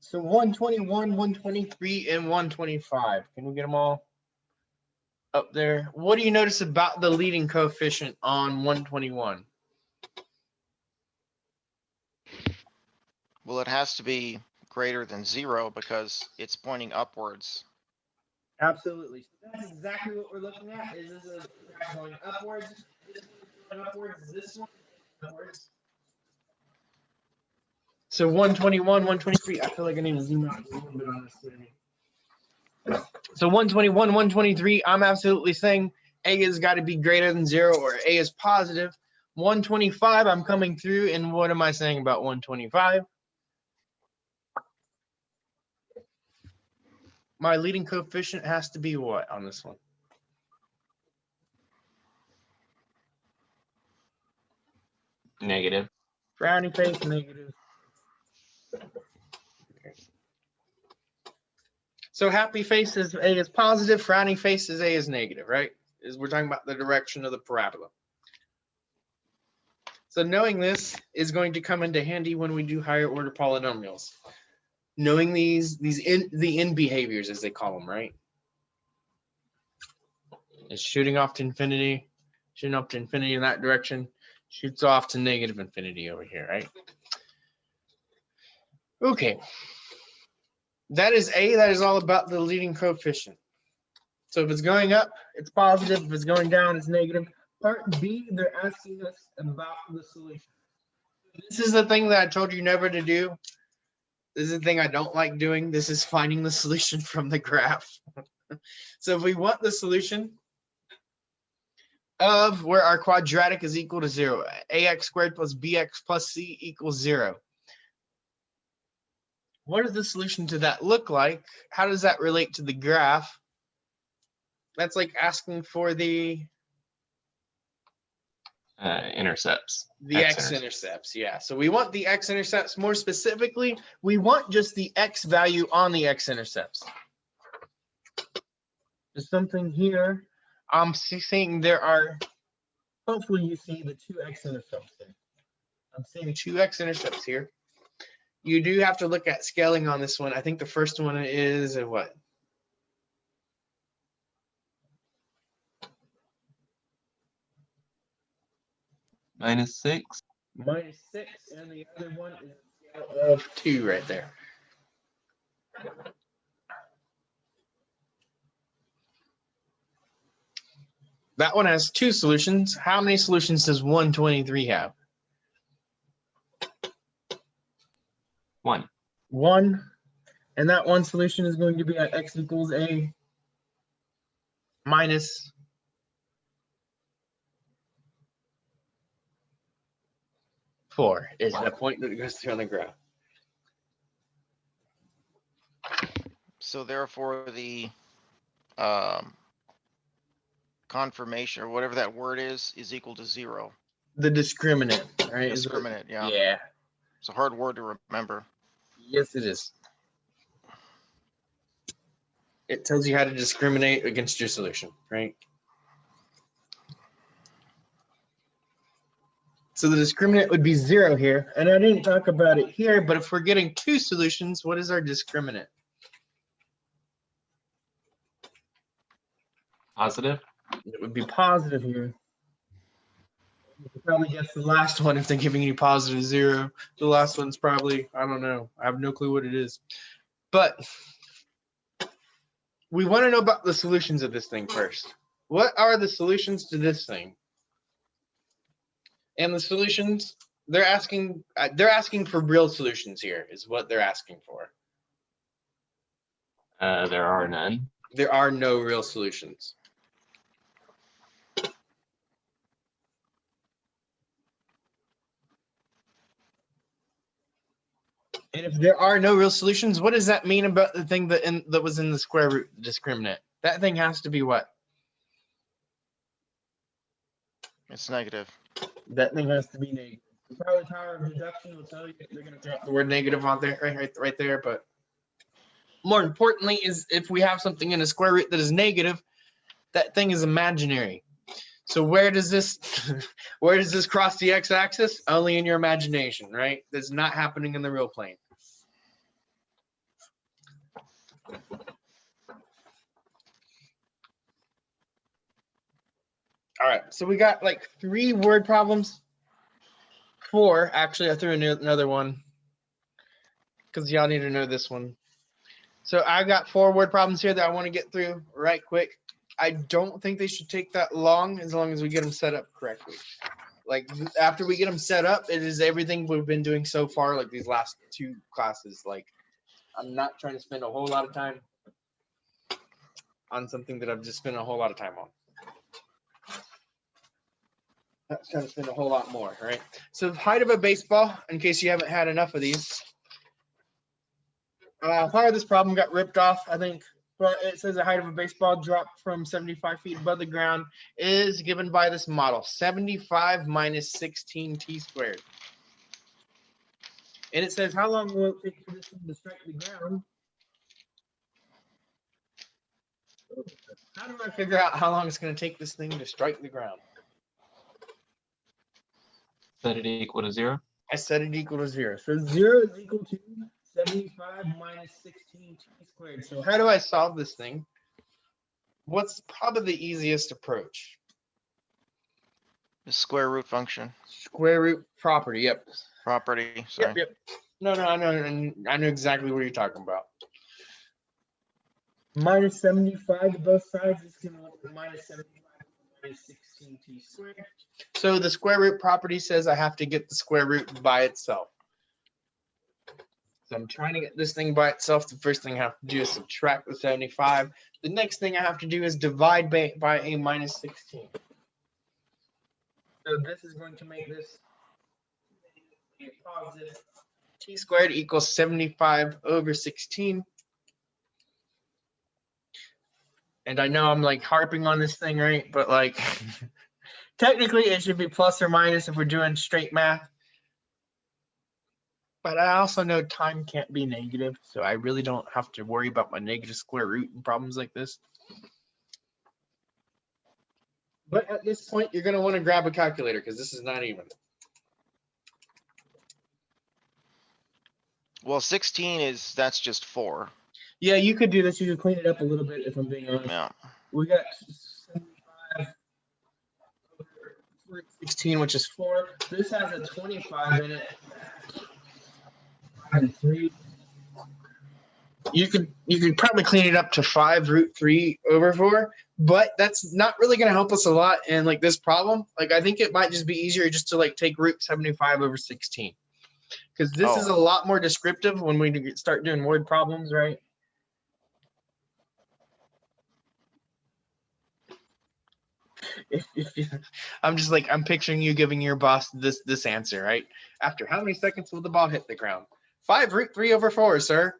So 121, 123, and 125. Can we get them all up there? What do you notice about the leading coefficient on 121? Well, it has to be greater than 0 because it's pointing upwards. Absolutely. So that's exactly what we're looking at. Is this a graph going upwards? This one going upwards? This one upwards? So 121, 123. I feel like I need to zoom out a little bit on this thing. So 121, 123, I'm absolutely saying A has got to be greater than 0 or A is positive. 125, I'm coming through, and what am I saying about 125? My leading coefficient has to be what on this one? Negative. Frowny face, negative. Okay. So happy face is A is positive, frowny face is A is negative, right? We're talking about the direction of the parabola. So knowing this is going to come into handy when we do higher order polynomials. Knowing the end behaviors, as they call them, right? It's shooting off to infinity in that direction, shoots off to negative infinity over here, right? Okay. That is A, that is all about the leading coefficient. So if it's going up, it's positive. If it's going down, it's negative. Part B, they're asking us about the solution. This is the thing that I told you never to do. This is the thing I don't like doing. This is finding the solution from the graph. So if we want the solution of where our quadratic is equal to 0, ax squared plus bx plus c equals 0. What does the solution to that look like? How does that relate to the graph? That's like asking for the Intercepts. x-intercepts, yeah. So we want the x-intercepts. More specifically, we want just the x value on the x-intercepts. There's something here. I'm seeing there are, hopefully you see the two x-intercepts there. I'm seeing two x-intercepts here. You do have to look at scaling on this one. I think the first one is a what? -6. -6, and the other one is a scale of 2 right there. That one has two solutions. How many solutions does 123 have? 1. 1. And that one solution is going to be at x equals a minus 4 is the point that it goes through on the graph. So therefore, the confirmation or whatever that word is equal to 0. The discriminant, right? Discriminant, yeah. Yeah. It's a hard word to remember. Yes, it is. It tells you how to discriminate against your solution, right? So the discriminant would be 0 here, and I didn't talk about it here, but if we're getting two solutions, what is our discriminant? Positive. It would be positive here. You could probably guess the last one if they're giving you positive 0. The last one's probably, I don't know. I have no clue what it is. But we want to know about the solutions of this thing first. What are the solutions to this thing? And the solutions, they're asking for real solutions here, is what they're asking for. There are none. There are no real solutions. And if there are no real solutions, what does that mean about the thing that was in the square root discriminant? That thing has to be what? It's negative. That thing has to be negative. The probably power of deduction will tell you they're going to throw the word negative on there, right there. But more importantly, is if we have something in a square root that is negative, that thing is imaginary. So where does this cross the x-axis? Only in your imagination, right? That's not happening in the real plane. All right, so we got like 3 word problems. 4, actually, I threw in another one because y'all need to know this one. So I got 4 word problems here that I want to get through right quick. I don't think they should take that long as we get them set up correctly. Like after we get them set up, it is everything we've been doing so far, like these last 2 classes. Like I'm not trying to spend a whole lot of time on something that I've just spent a whole lot of time on. Not trying to spend a whole lot more, right? So the height of a baseball, in case you haven't had enough of these. Part of this problem got ripped off, I think, but it says the height of a baseball dropped from 75 feet above the ground is given by this model, 75 minus 16 t squared. And it says, how long will it take for this thing to strike the ground? How do I figure out how long it's going to take this thing to strike the ground? Set it equal to 0. I set it equal to 0. So 0 is equal to 75 minus 16 t squared. So how do I solve this thing? What's probably the easiest approach? The square root function. Square root property. Yep. Property, sorry. Yep. No, I know exactly what you're talking about. Minus 75 to both sides is going to look at minus 75 minus 16 t squared. So the square root property says I have to get the square root by itself. So I'm trying to get this thing by itself. The first thing I have to do is subtract the 75. The next thing I have to do is divide by a minus 16. So this is going to make this a positive. T squared equals 75 over 16. And I know I'm like harping on this thing, right? But like technically it should be plus or minus if we're doing straight math. But I also know time can't be negative, so I really don't have to worry about my negative square root and problems like this. But at this point, you're going to want to grab a calculator because this is not even. Well, 16 that's just 4. Yeah, you could do this. You could clean it up a little bit if I'm being honest. Yeah. We got 75 over 16, which is 4. This has a 25 in it. And 3. You could probably clean it up to 5 root 3 over 4, but that's not really going to help us a lot in like this problem. Like I think it might just be easier just to like take root 75 over 16, because this is a lot more descriptive when we start doing word problems, right? I'm just like, I'm picturing you giving your boss this answer, right? After how many seconds will the ball hit the ground? 5 root 3 over 4, sir.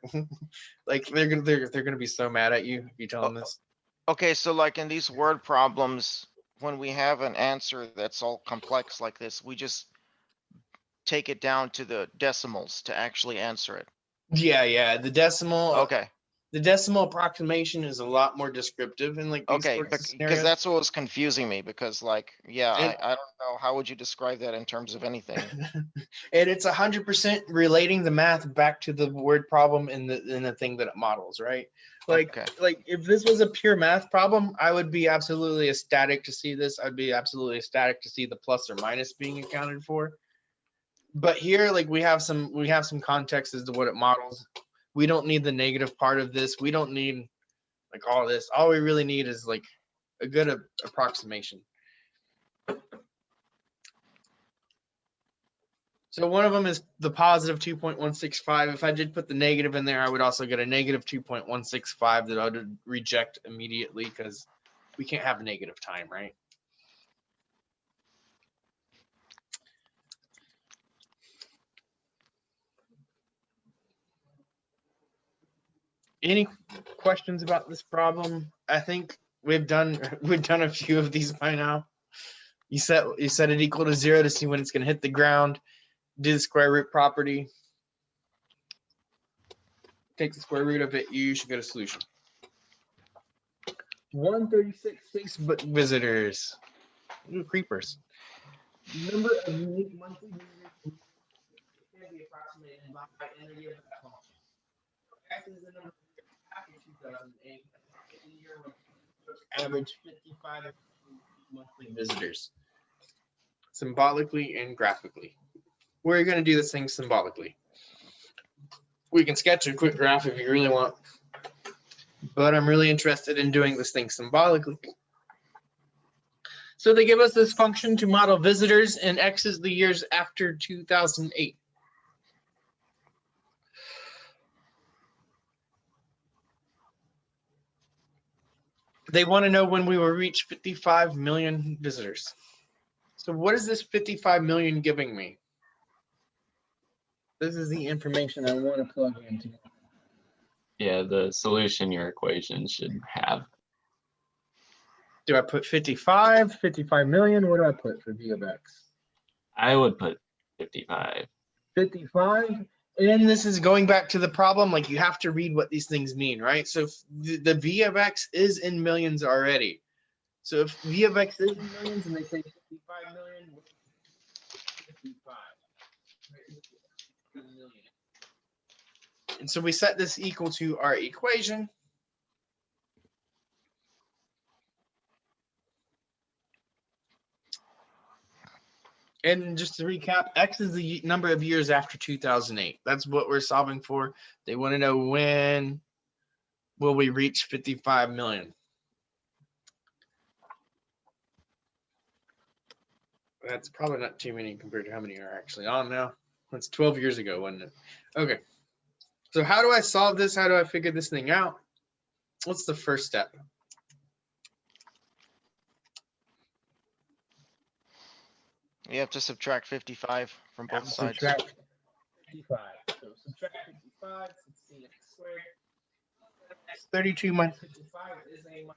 Like they're gonna be so mad at you if you tell them this. Okay, so like in these word problems, when we have an answer that's all complex like this, we just take it down to the decimals to actually answer it. Yeah. The decimal. Okay, The decimal approximation is a lot more descriptive in like these okay, sorts of because scenarios. that's what was confusing me, because like, yeah, And- I don't know, how would you describe that in terms of anything? And it's 100% relating the math back to the word problem in the thing that it models, right? Like, Okay. like if this was a pure math problem, I would be absolutely ecstatic to see this. I'd be absolutely ecstatic to see the plus or minus being accounted for. But here, like we have some context as to what it models. We don't need the negative part of this. We don't need like all this. All we really need is like a good approximation. So one of them is the positive 2.165. If I did put the negative in there, I would also get a negative 2.165 that I would reject immediately because we can't have negative time, right? Any questions about this problem? I think we've done a few of these by now. You set it equal to 0 to see when it's going to hit the ground. Do the square root property. Take the square root of it. You should get a solution. 136 Facebook visitors. Ooh, creepers. Number of unique monthly visitors can be approximated by entity of that function. X is the number of years after 2008. The year when average 55 monthly visitors. Symbolically and graphically. We're going to do this thing symbolically. We can sketch a quick graph if you really want, but I'm really interested in doing this thing symbolically. So they give us this function to model visitors, and X is the years after 2008. They want to know when we will reach 55 million visitors. So what is this 55 million giving me? This is the information I want to plug into. Yeah, the solution your equation should have. Do I put 55, 55 million? What do I put for V of X? I would put 55. 55. And this is going back to the problem, like you have to read what these things mean, right? So if the V of X is in millions already. So if V of X is in millions and they say 55 million, 55. And so we set this equal to our equation. And just to recap, X is the number of years after 2008. That's what we're solving for. They want to know when will we reach 55 million. That's probably not too many compared to how many are actually on now. That's 12 years ago, wasn't it? Okay. So how do I solve this? How do I figure this thing out? What's the first step? You have to subtract 55 from both sides. Subtract 55. So subtract 55, 16x squared. 32 minus 55 is a minus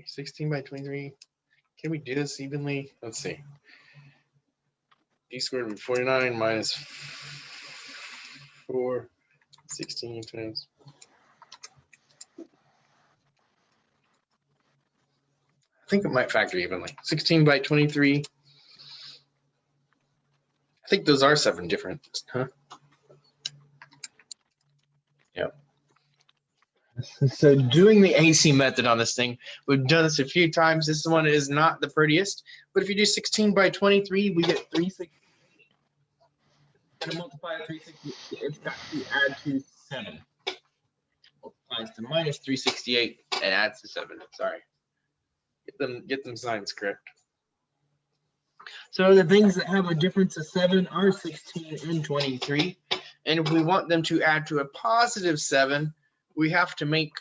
16 by 23. Can we do this evenly? Let's see. D squared would be 49 minus 4, 16 times. I think it might factor evenly. 16 by 23. I think those are 7 different, huh? Yep. So doing the AC method on this thing, we've done this a few times. This one is not the prettiest, but if you do 16 by 23, we get 360. And multiply 360, it's got to add to 7. Multiplies to minus 368 and adds to 7. Sorry. Get them signs correct. So the things that have a difference of 7 are 16 and 23. And if we want them to add to a positive 7, we have to make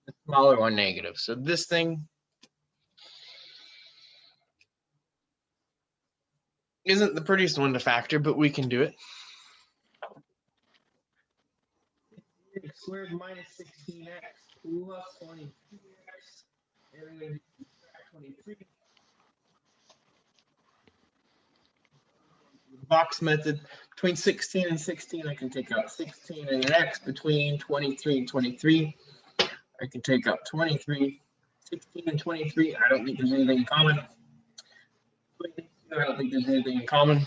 the smaller one negative. So this thing isn't the prettiest one to factor, but we can do it. X squared minus 16x plus 22x. And I'm going to subtract 23. Box method, between 16 and 16, I can take out 16 and an x. Between 23 and 23, I can take out 23. 16 and 23, I don't think there's anything in common. I don't think there's anything in common.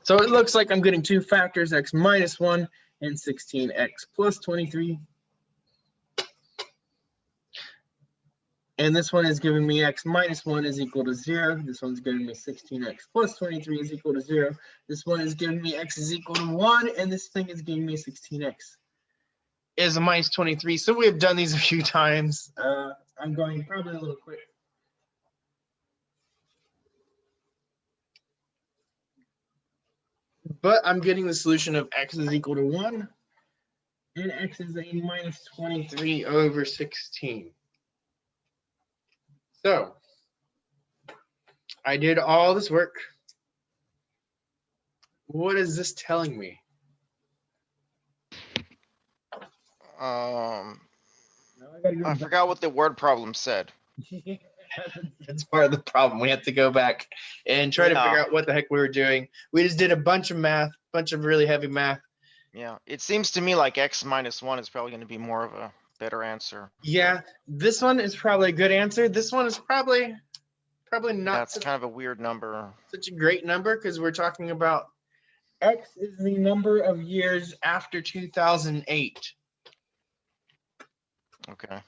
So it looks like I'm getting two factors, x minus 1 and 16x plus 23. And this one is giving me x minus 1 is equal to 0. This one's giving me 16x plus 23 is equal to 0. This one is giving me x is equal to 1, and this thing is giving me 16x is a minus 23. So we have done these a few times. I'm going probably a little quick. But I'm getting the solution of x is equal to 1, and x is a minus 23 over 16. So I did all this work. What is this telling me? I forgot what the word problem said. That's part of the problem. We have to go back and try to Yeah. figure out what the heck we were doing. We just did a bunch of math, bunch of really heavy math. Yeah, it seems to me like x minus 1 is probably gonna be more of a better answer. Yeah, this one is probably a good answer. This one is probably not That's such, kind of a weird number. such a great number because we're talking about x is the number of years after 2008. Okay.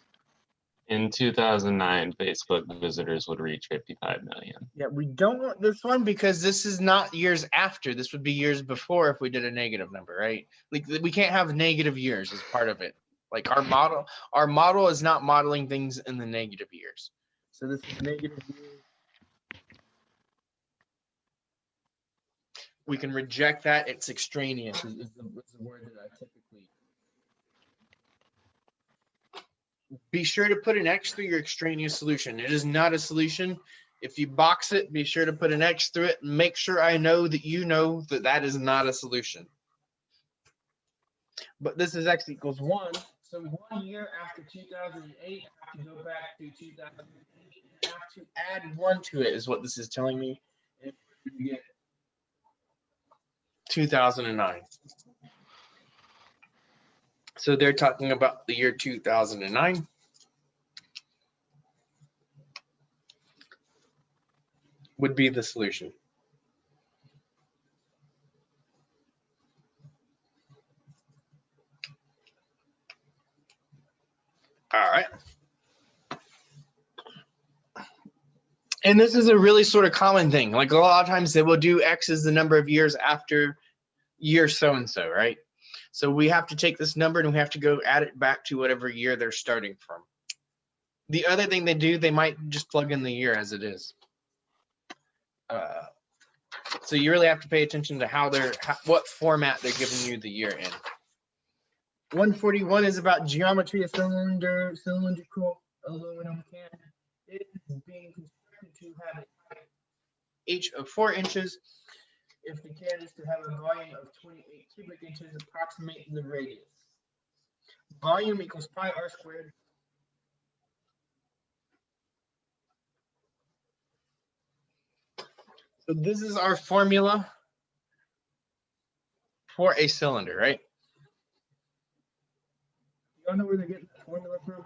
In 2009, Facebook visitors would reach 55 million. Yeah, we don't want this one because this is not years after. This would be years before if we did a negative number, right? Like we can't have negative years as part of it. Like our model is not modeling things in the negative years. So this is negative years. We can reject that. It's extraneous is the word that I typically. Be sure to put an X through your extraneous solution. It is not a solution. If you box it, be sure to put an X through it and make sure I know that you know that that is not a solution. But this is X equals 1. So 1 year after 2008, I have to go back to 2008 and have to add 1 to it is what this is telling me. And we get 2009. So they're talking about the year 2009. Would be the solution. All right. And this is a really sort of common thing. Like a lot of times they will do X is the number of years after year so-and-so, right? So we have to take this number and we have to go add it back to whatever year they're starting from. The other thing they do, they might just plug in the year as it is. So you really have to pay attention to what format they're giving you the year in. 141 is about geometry. A cylindrical aluminum can is being constructed to have a height h of 4 inches. If the can is to have a volume of 28 cubic inches, approximate the radius. Volume equals pi r squared. So this is our formula for a cylinder, right? You all know where they're getting the formula from?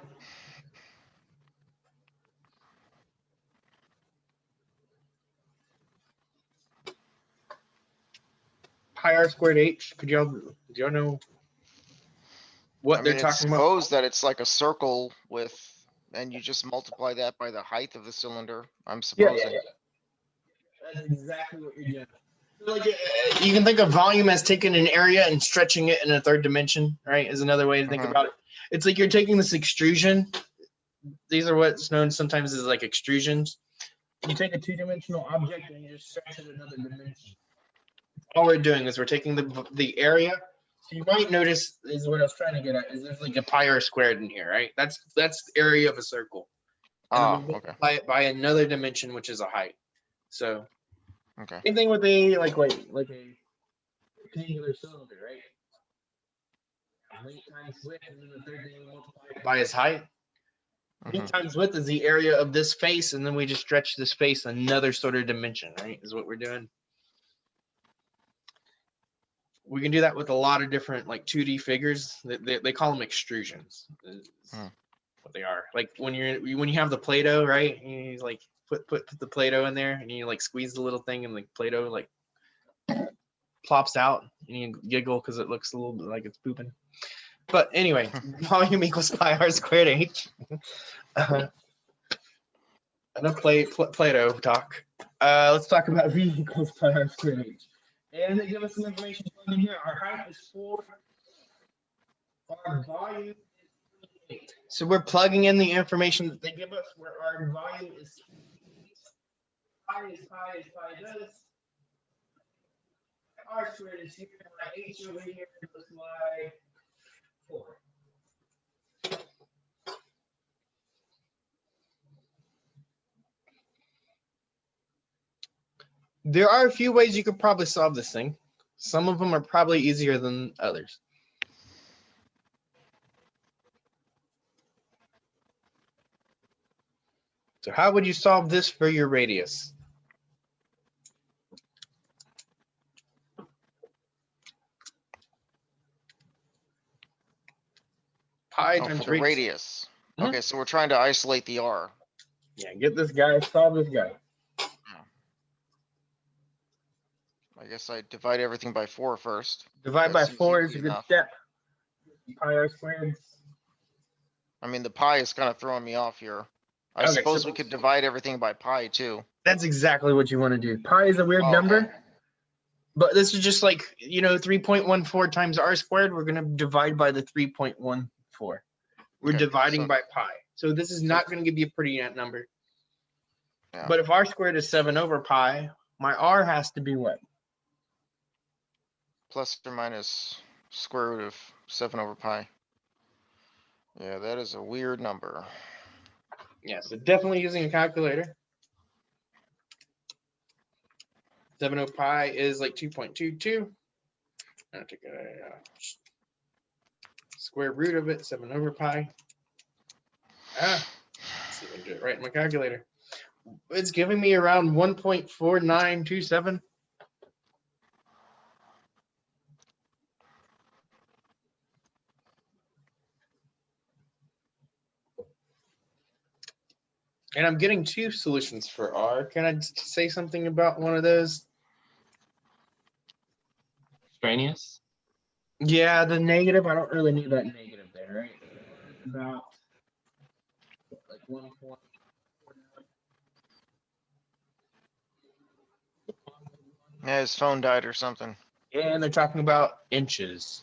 Pi r squared h. Do y'all know what they're talking about? Suppose that it's like a circle with, and you just multiply that by the height of the cylinder. I'm supposing. That's exactly what you're doing. So like, you can think of volume as taking an area and stretching it in a third dimension, right? Is another way to think about it. It's like you're taking this extrusion. These are what's known sometimes as like extrusions. You take a two-dimensional object and you just stretch it another dimension. All we're doing is we're taking the area. So you might notice is what I was trying to get at is there's like a pi r squared in here, right? That's the area of a circle. And we multiply it by another dimension, which is a height. So same thing with a like a rectangular cylinder, right? Length times width, and then the third thing we multiply it by its height. Length times width is the area of this face, and then we just stretch this face another sort of dimension, right? Is what we're doing. We can do that with a lot of different like 2D figures. They call them extrusions. What they are. Like when you have the Play-Doh, right? You like put the Play-Doh in there and you like squeeze the little thing and the Play-Doh like plops out and you giggle because it looks a little bit like it's pooping. But anyway, volume equals pi r squared h. enough Plato talk. Let's talk about v equals pi r squared h. And they give us some information in here. Our height is 4. Our volume is 8. So we're plugging in the information that they give us where our volume is pi is pi is pi does. R squared is here, my h over here looks like 4. There are a few ways you could probably solve this thing. Some of them are probably easier than others. So how would you solve this for your radius? Pi Oh, times for the radius. Mhm. Okay, so we're trying to isolate the R. Yeah, get this guy, solve this guy. I guess I divide everything by 4 first. Divide That by seems 4 is easy a good enough. step. Pi r squared. I mean, the pi is kind of throwing me off here. I Okay, suppose so- we could divide everything by pi too. That's exactly what you want to do. Pi is a weird Oh, number, okay. but this is just like, 3.14 times r squared. We're going to divide by the 3.14. We're Okay, dividing so- by pi. So this is not going to give you a pretty number. Yeah. But if r squared is 7 over pi, my r has to be what? Plus or minus square root of 7 over pi. Yeah, that is a weird number. Yeah, so definitely using a calculator. 7 over pi is like 2.22. I'll take a square root of it, 7 over pi. Let's see if I can do it right in my calculator. It's giving me around 1.4927. And I'm getting 2 solutions for r. Can I just say something about one of those? Extraneous? Yeah, the negative, I don't really need that negative there, right? About like 1. Yeah, his phone died or something. And they're talking about inches.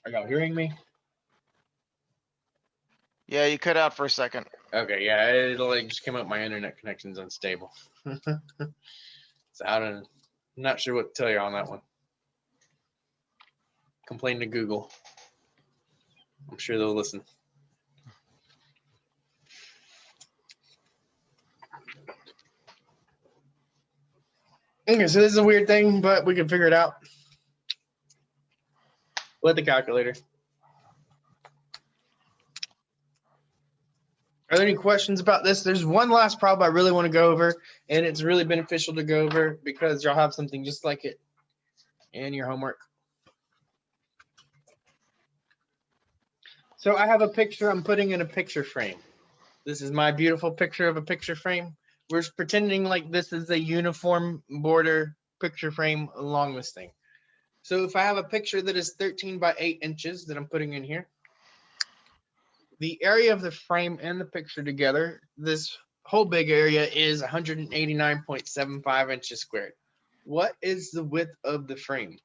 Are y'all hearing me? Yeah, you cut out for a second. Okay, yeah, it like just came up. My internet connection's unstable. So I'm not sure what to tell you on that one. Complain to Google. I'm sure they'll listen. Okay, so this is a weird thing, but we can figure it out. Let the calculator. Are there any questions about this? There's one last problem I really want to go over, and it's really beneficial to go over because y'all have something just like it in your homework. So I have a picture I'm putting in a picture frame. This is my beautiful picture of a picture frame. We're pretending like this is a uniform border picture frame along this thing. So if I have a picture that is 13 by 8 inches that I'm putting in here, the area of the frame and the picture together, this whole big area is 189.75 inches squared. What is the width of the frame?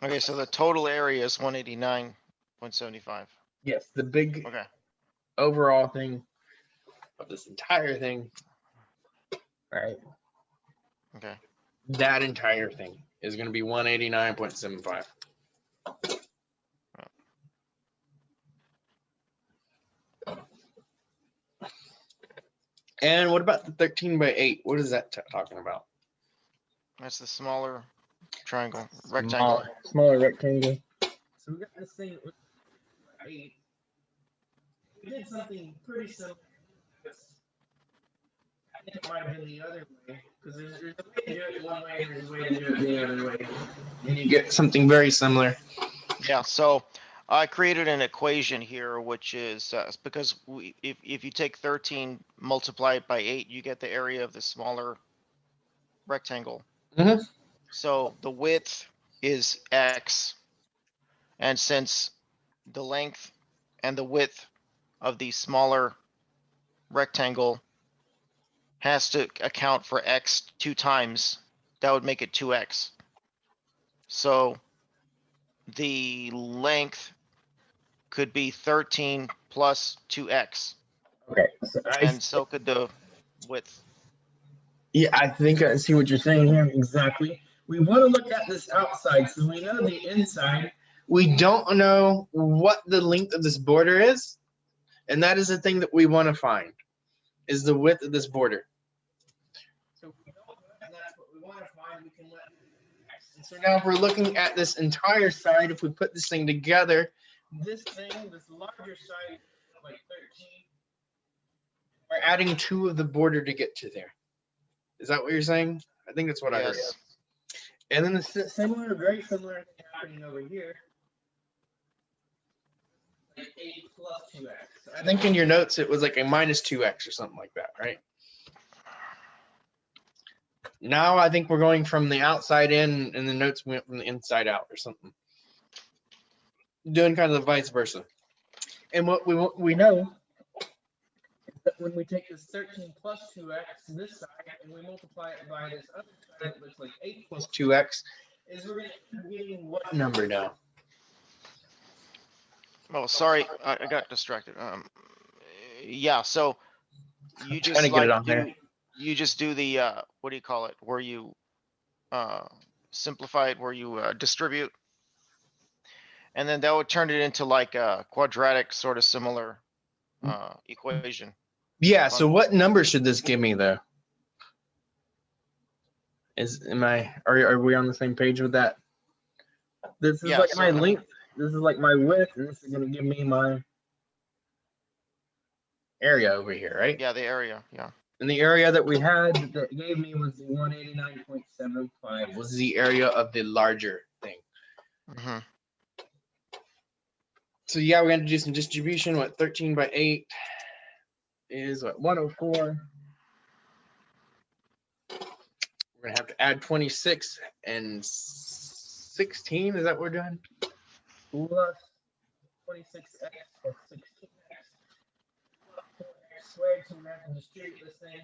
Okay, so the total area is 189.75. Yes, the big Okay, overall thing of this entire thing, right? okay. That entire thing is going to be 189.75. And what about the 13 by 8? What is that talking about? That's the smaller triangle, rectangle. Smaller rectangle. So we got this thing with 8. We did something pretty similar. I think it might have been the other way, because there's a way to do it one way and there's a way to do it the other way. And you get something very similar. Yeah, so I created an equation here, which is because if you take 13, multiply it by 8, you get the area of the smaller rectangle. Mhm. So the width is X. And since the length and the width of the smaller rectangle has to account for X 2 times, that would make it 2X. So the length could be 13 plus 2X, Okay. So and so could the width. yeah, I think I see what you're saying here exactly. We want to look at this outside, so we know the inside. We don't know what the length of this border is, and that is the thing that we want to find, is the width of this border. So if we don't know it, and that's what we want to find, we can let X. And so now if we're looking at this entire side, if we put this thing together, this thing, this larger side, like 13, we're adding 2 of the border to get to there. Is that what you're saying? I think that's what I heard. Yes. And then the similar, very similar thing happening over here. Like 8 plus 2x. I think in your notes it was like a minus 2x or something like that, right? Now I think we're going from the outside in, and the notes went from the inside out or something. Doing kind of the vice versa. And what we know is that when we take this 13 plus 2x this side and we multiply it by this other side that looks like 8 plus 2x, is we're going to be getting what number now? Oh, sorry, I got distracted. Yeah, so you Trying just to get it like on there. you just do the what do you call it? Where you simplify it, where you distribute, and then that would turn it into like a quadratic sort of similar equation. Yeah, so what number should this give me though? Are we on the same page with that? This is Yeah, like so my length, this is like my width, and this is gonna give me my area over here, right? yeah, the area, yeah. And the area that we had that gave me was the 189.75 was the area of the larger thing. Hmm. So yeah, we're gonna do some distribution. What 13 by 8 is what 104. We're gonna have to add 26 and 16. Is that what we're doing? Plus 26x plus 16x plus 4x squared. So we're gonna have to distribute this thing.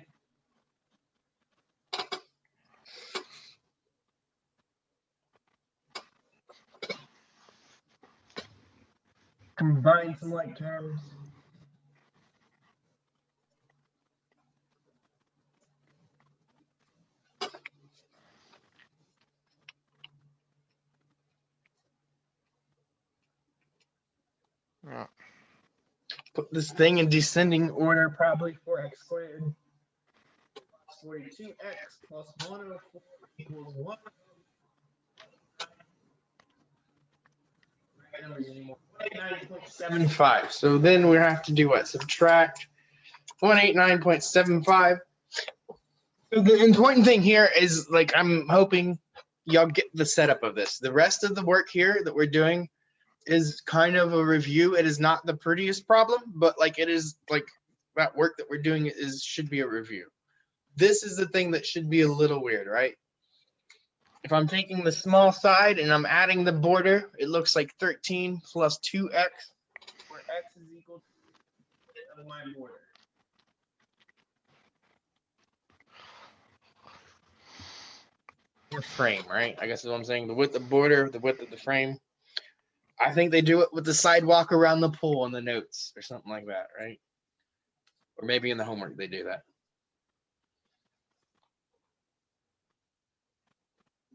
Combine some like terms. Yeah. Put this thing in descending order, probably 4x squared plus 42x plus 104 equals 1. Right numbers anymore. 189.75. So then we have to do what? Subtract 189.75. So the important thing here is, like, I'm hoping y'all get the setup of this. The rest of the work here that we're doing is kind of a review. It is not the prettiest problem, but like it is like that work that we're doing should be a review. This is the thing that should be a little weird, right? If I'm taking the small side and I'm adding the border, it looks like 13 plus 2x, where x is equal to the width of my border. Or frame, right? I guess is what I'm saying. The width of the border, the width of the frame. I think they do it with the sidewalk around the pool in the notes or something like that, right? Or maybe in the homework they do that.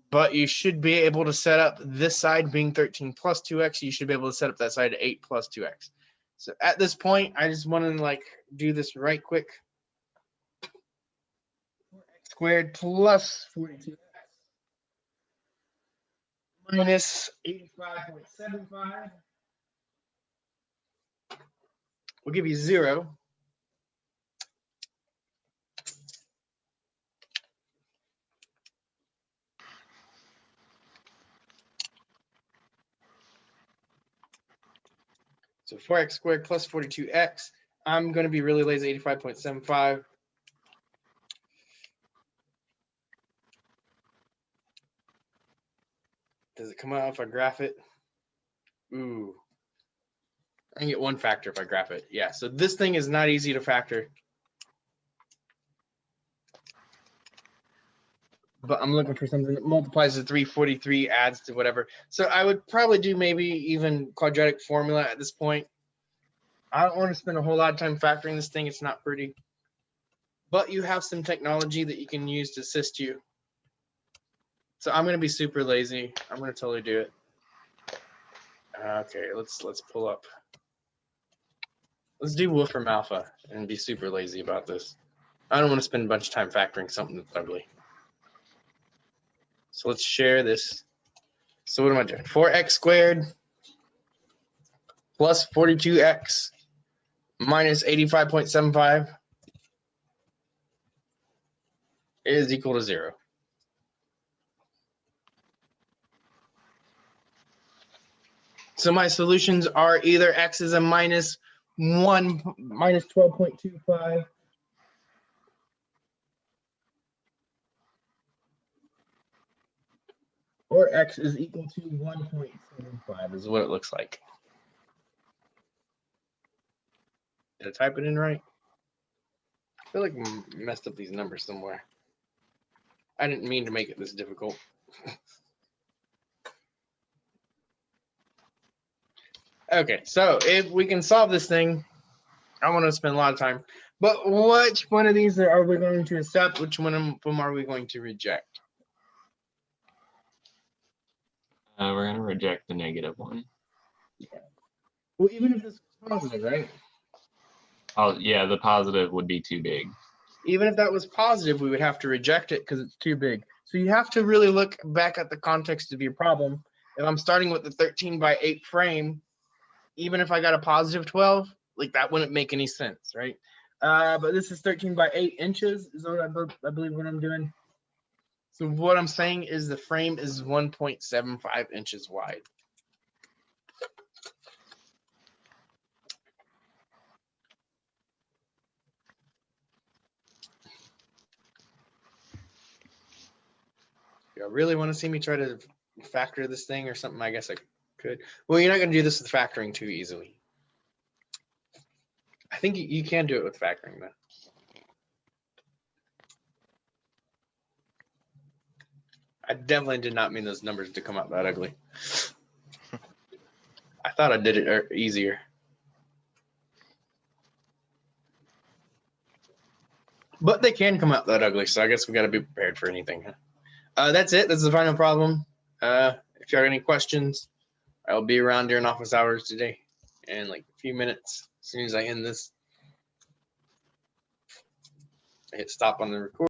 But you should be able to set up this side being 13 plus 2x. You should be able to set up that side at 8 plus 2x. So at this point, I just want to like do this right quick. 4x squared plus 42x minus 85.75 will give you 0. So 4x squared plus 42x. I'm going to be really lazy, 85.75. Does it come out if I graph it? Ooh. I can get one factor if I graph it. Yeah, so this thing is not easy to factor. But I'm looking for something that multiplies to 343, adds to whatever. So I would probably do maybe even quadratic formula at this point. I don't want to spend a whole lot of time factoring this thing. It's not pretty. But you have some technology that you can use to assist you. So I'm going to be super lazy. I'm going to totally do it. Okay, let's pull up. Let's do Wolfram Alpha and be super lazy about this. I don't want to spend a bunch of time factoring something that's ugly. So let's share this. So what am I doing? 4x squared plus 42x minus 85.75 is equal to 0. So my solutions are either x is a minus 12.25 or x is equal to 1.75 is what it looks like. Did I type it in right? I feel like I messed up these numbers somewhere. I didn't mean to make it this difficult. Okay, so if we can solve this thing, I want to spend a lot of time. But which one of these are we going to accept? Which one of them are we going to reject? We're gonna reject the negative one. Well, even if it's positive, right? Oh, yeah, the positive would be too big. Even if that was positive, we would have to reject it because it's too big. So you have to really look back at the context of your problem. If I'm starting with the 13 by 8 frame, even if I got a positive 12, like that wouldn't make any sense, right? But this is 13 by 8 inches is what I believe what I'm doing. So what I'm saying is the frame is 1.75 inches wide. You really want to see me try to factor this thing or something? I guess I could. Well, you're not going to do this with factoring too easily. I think you can do it with factoring though. I definitely did not mean those numbers to come out that ugly. I thought I did it easier. But they can come out that ugly, so I guess we got to be prepared for anything. That's it. That's the final problem. If you have any questions, I'll be around during office hours today in like a few minutes. As soon as I end this, I hit stop on the record.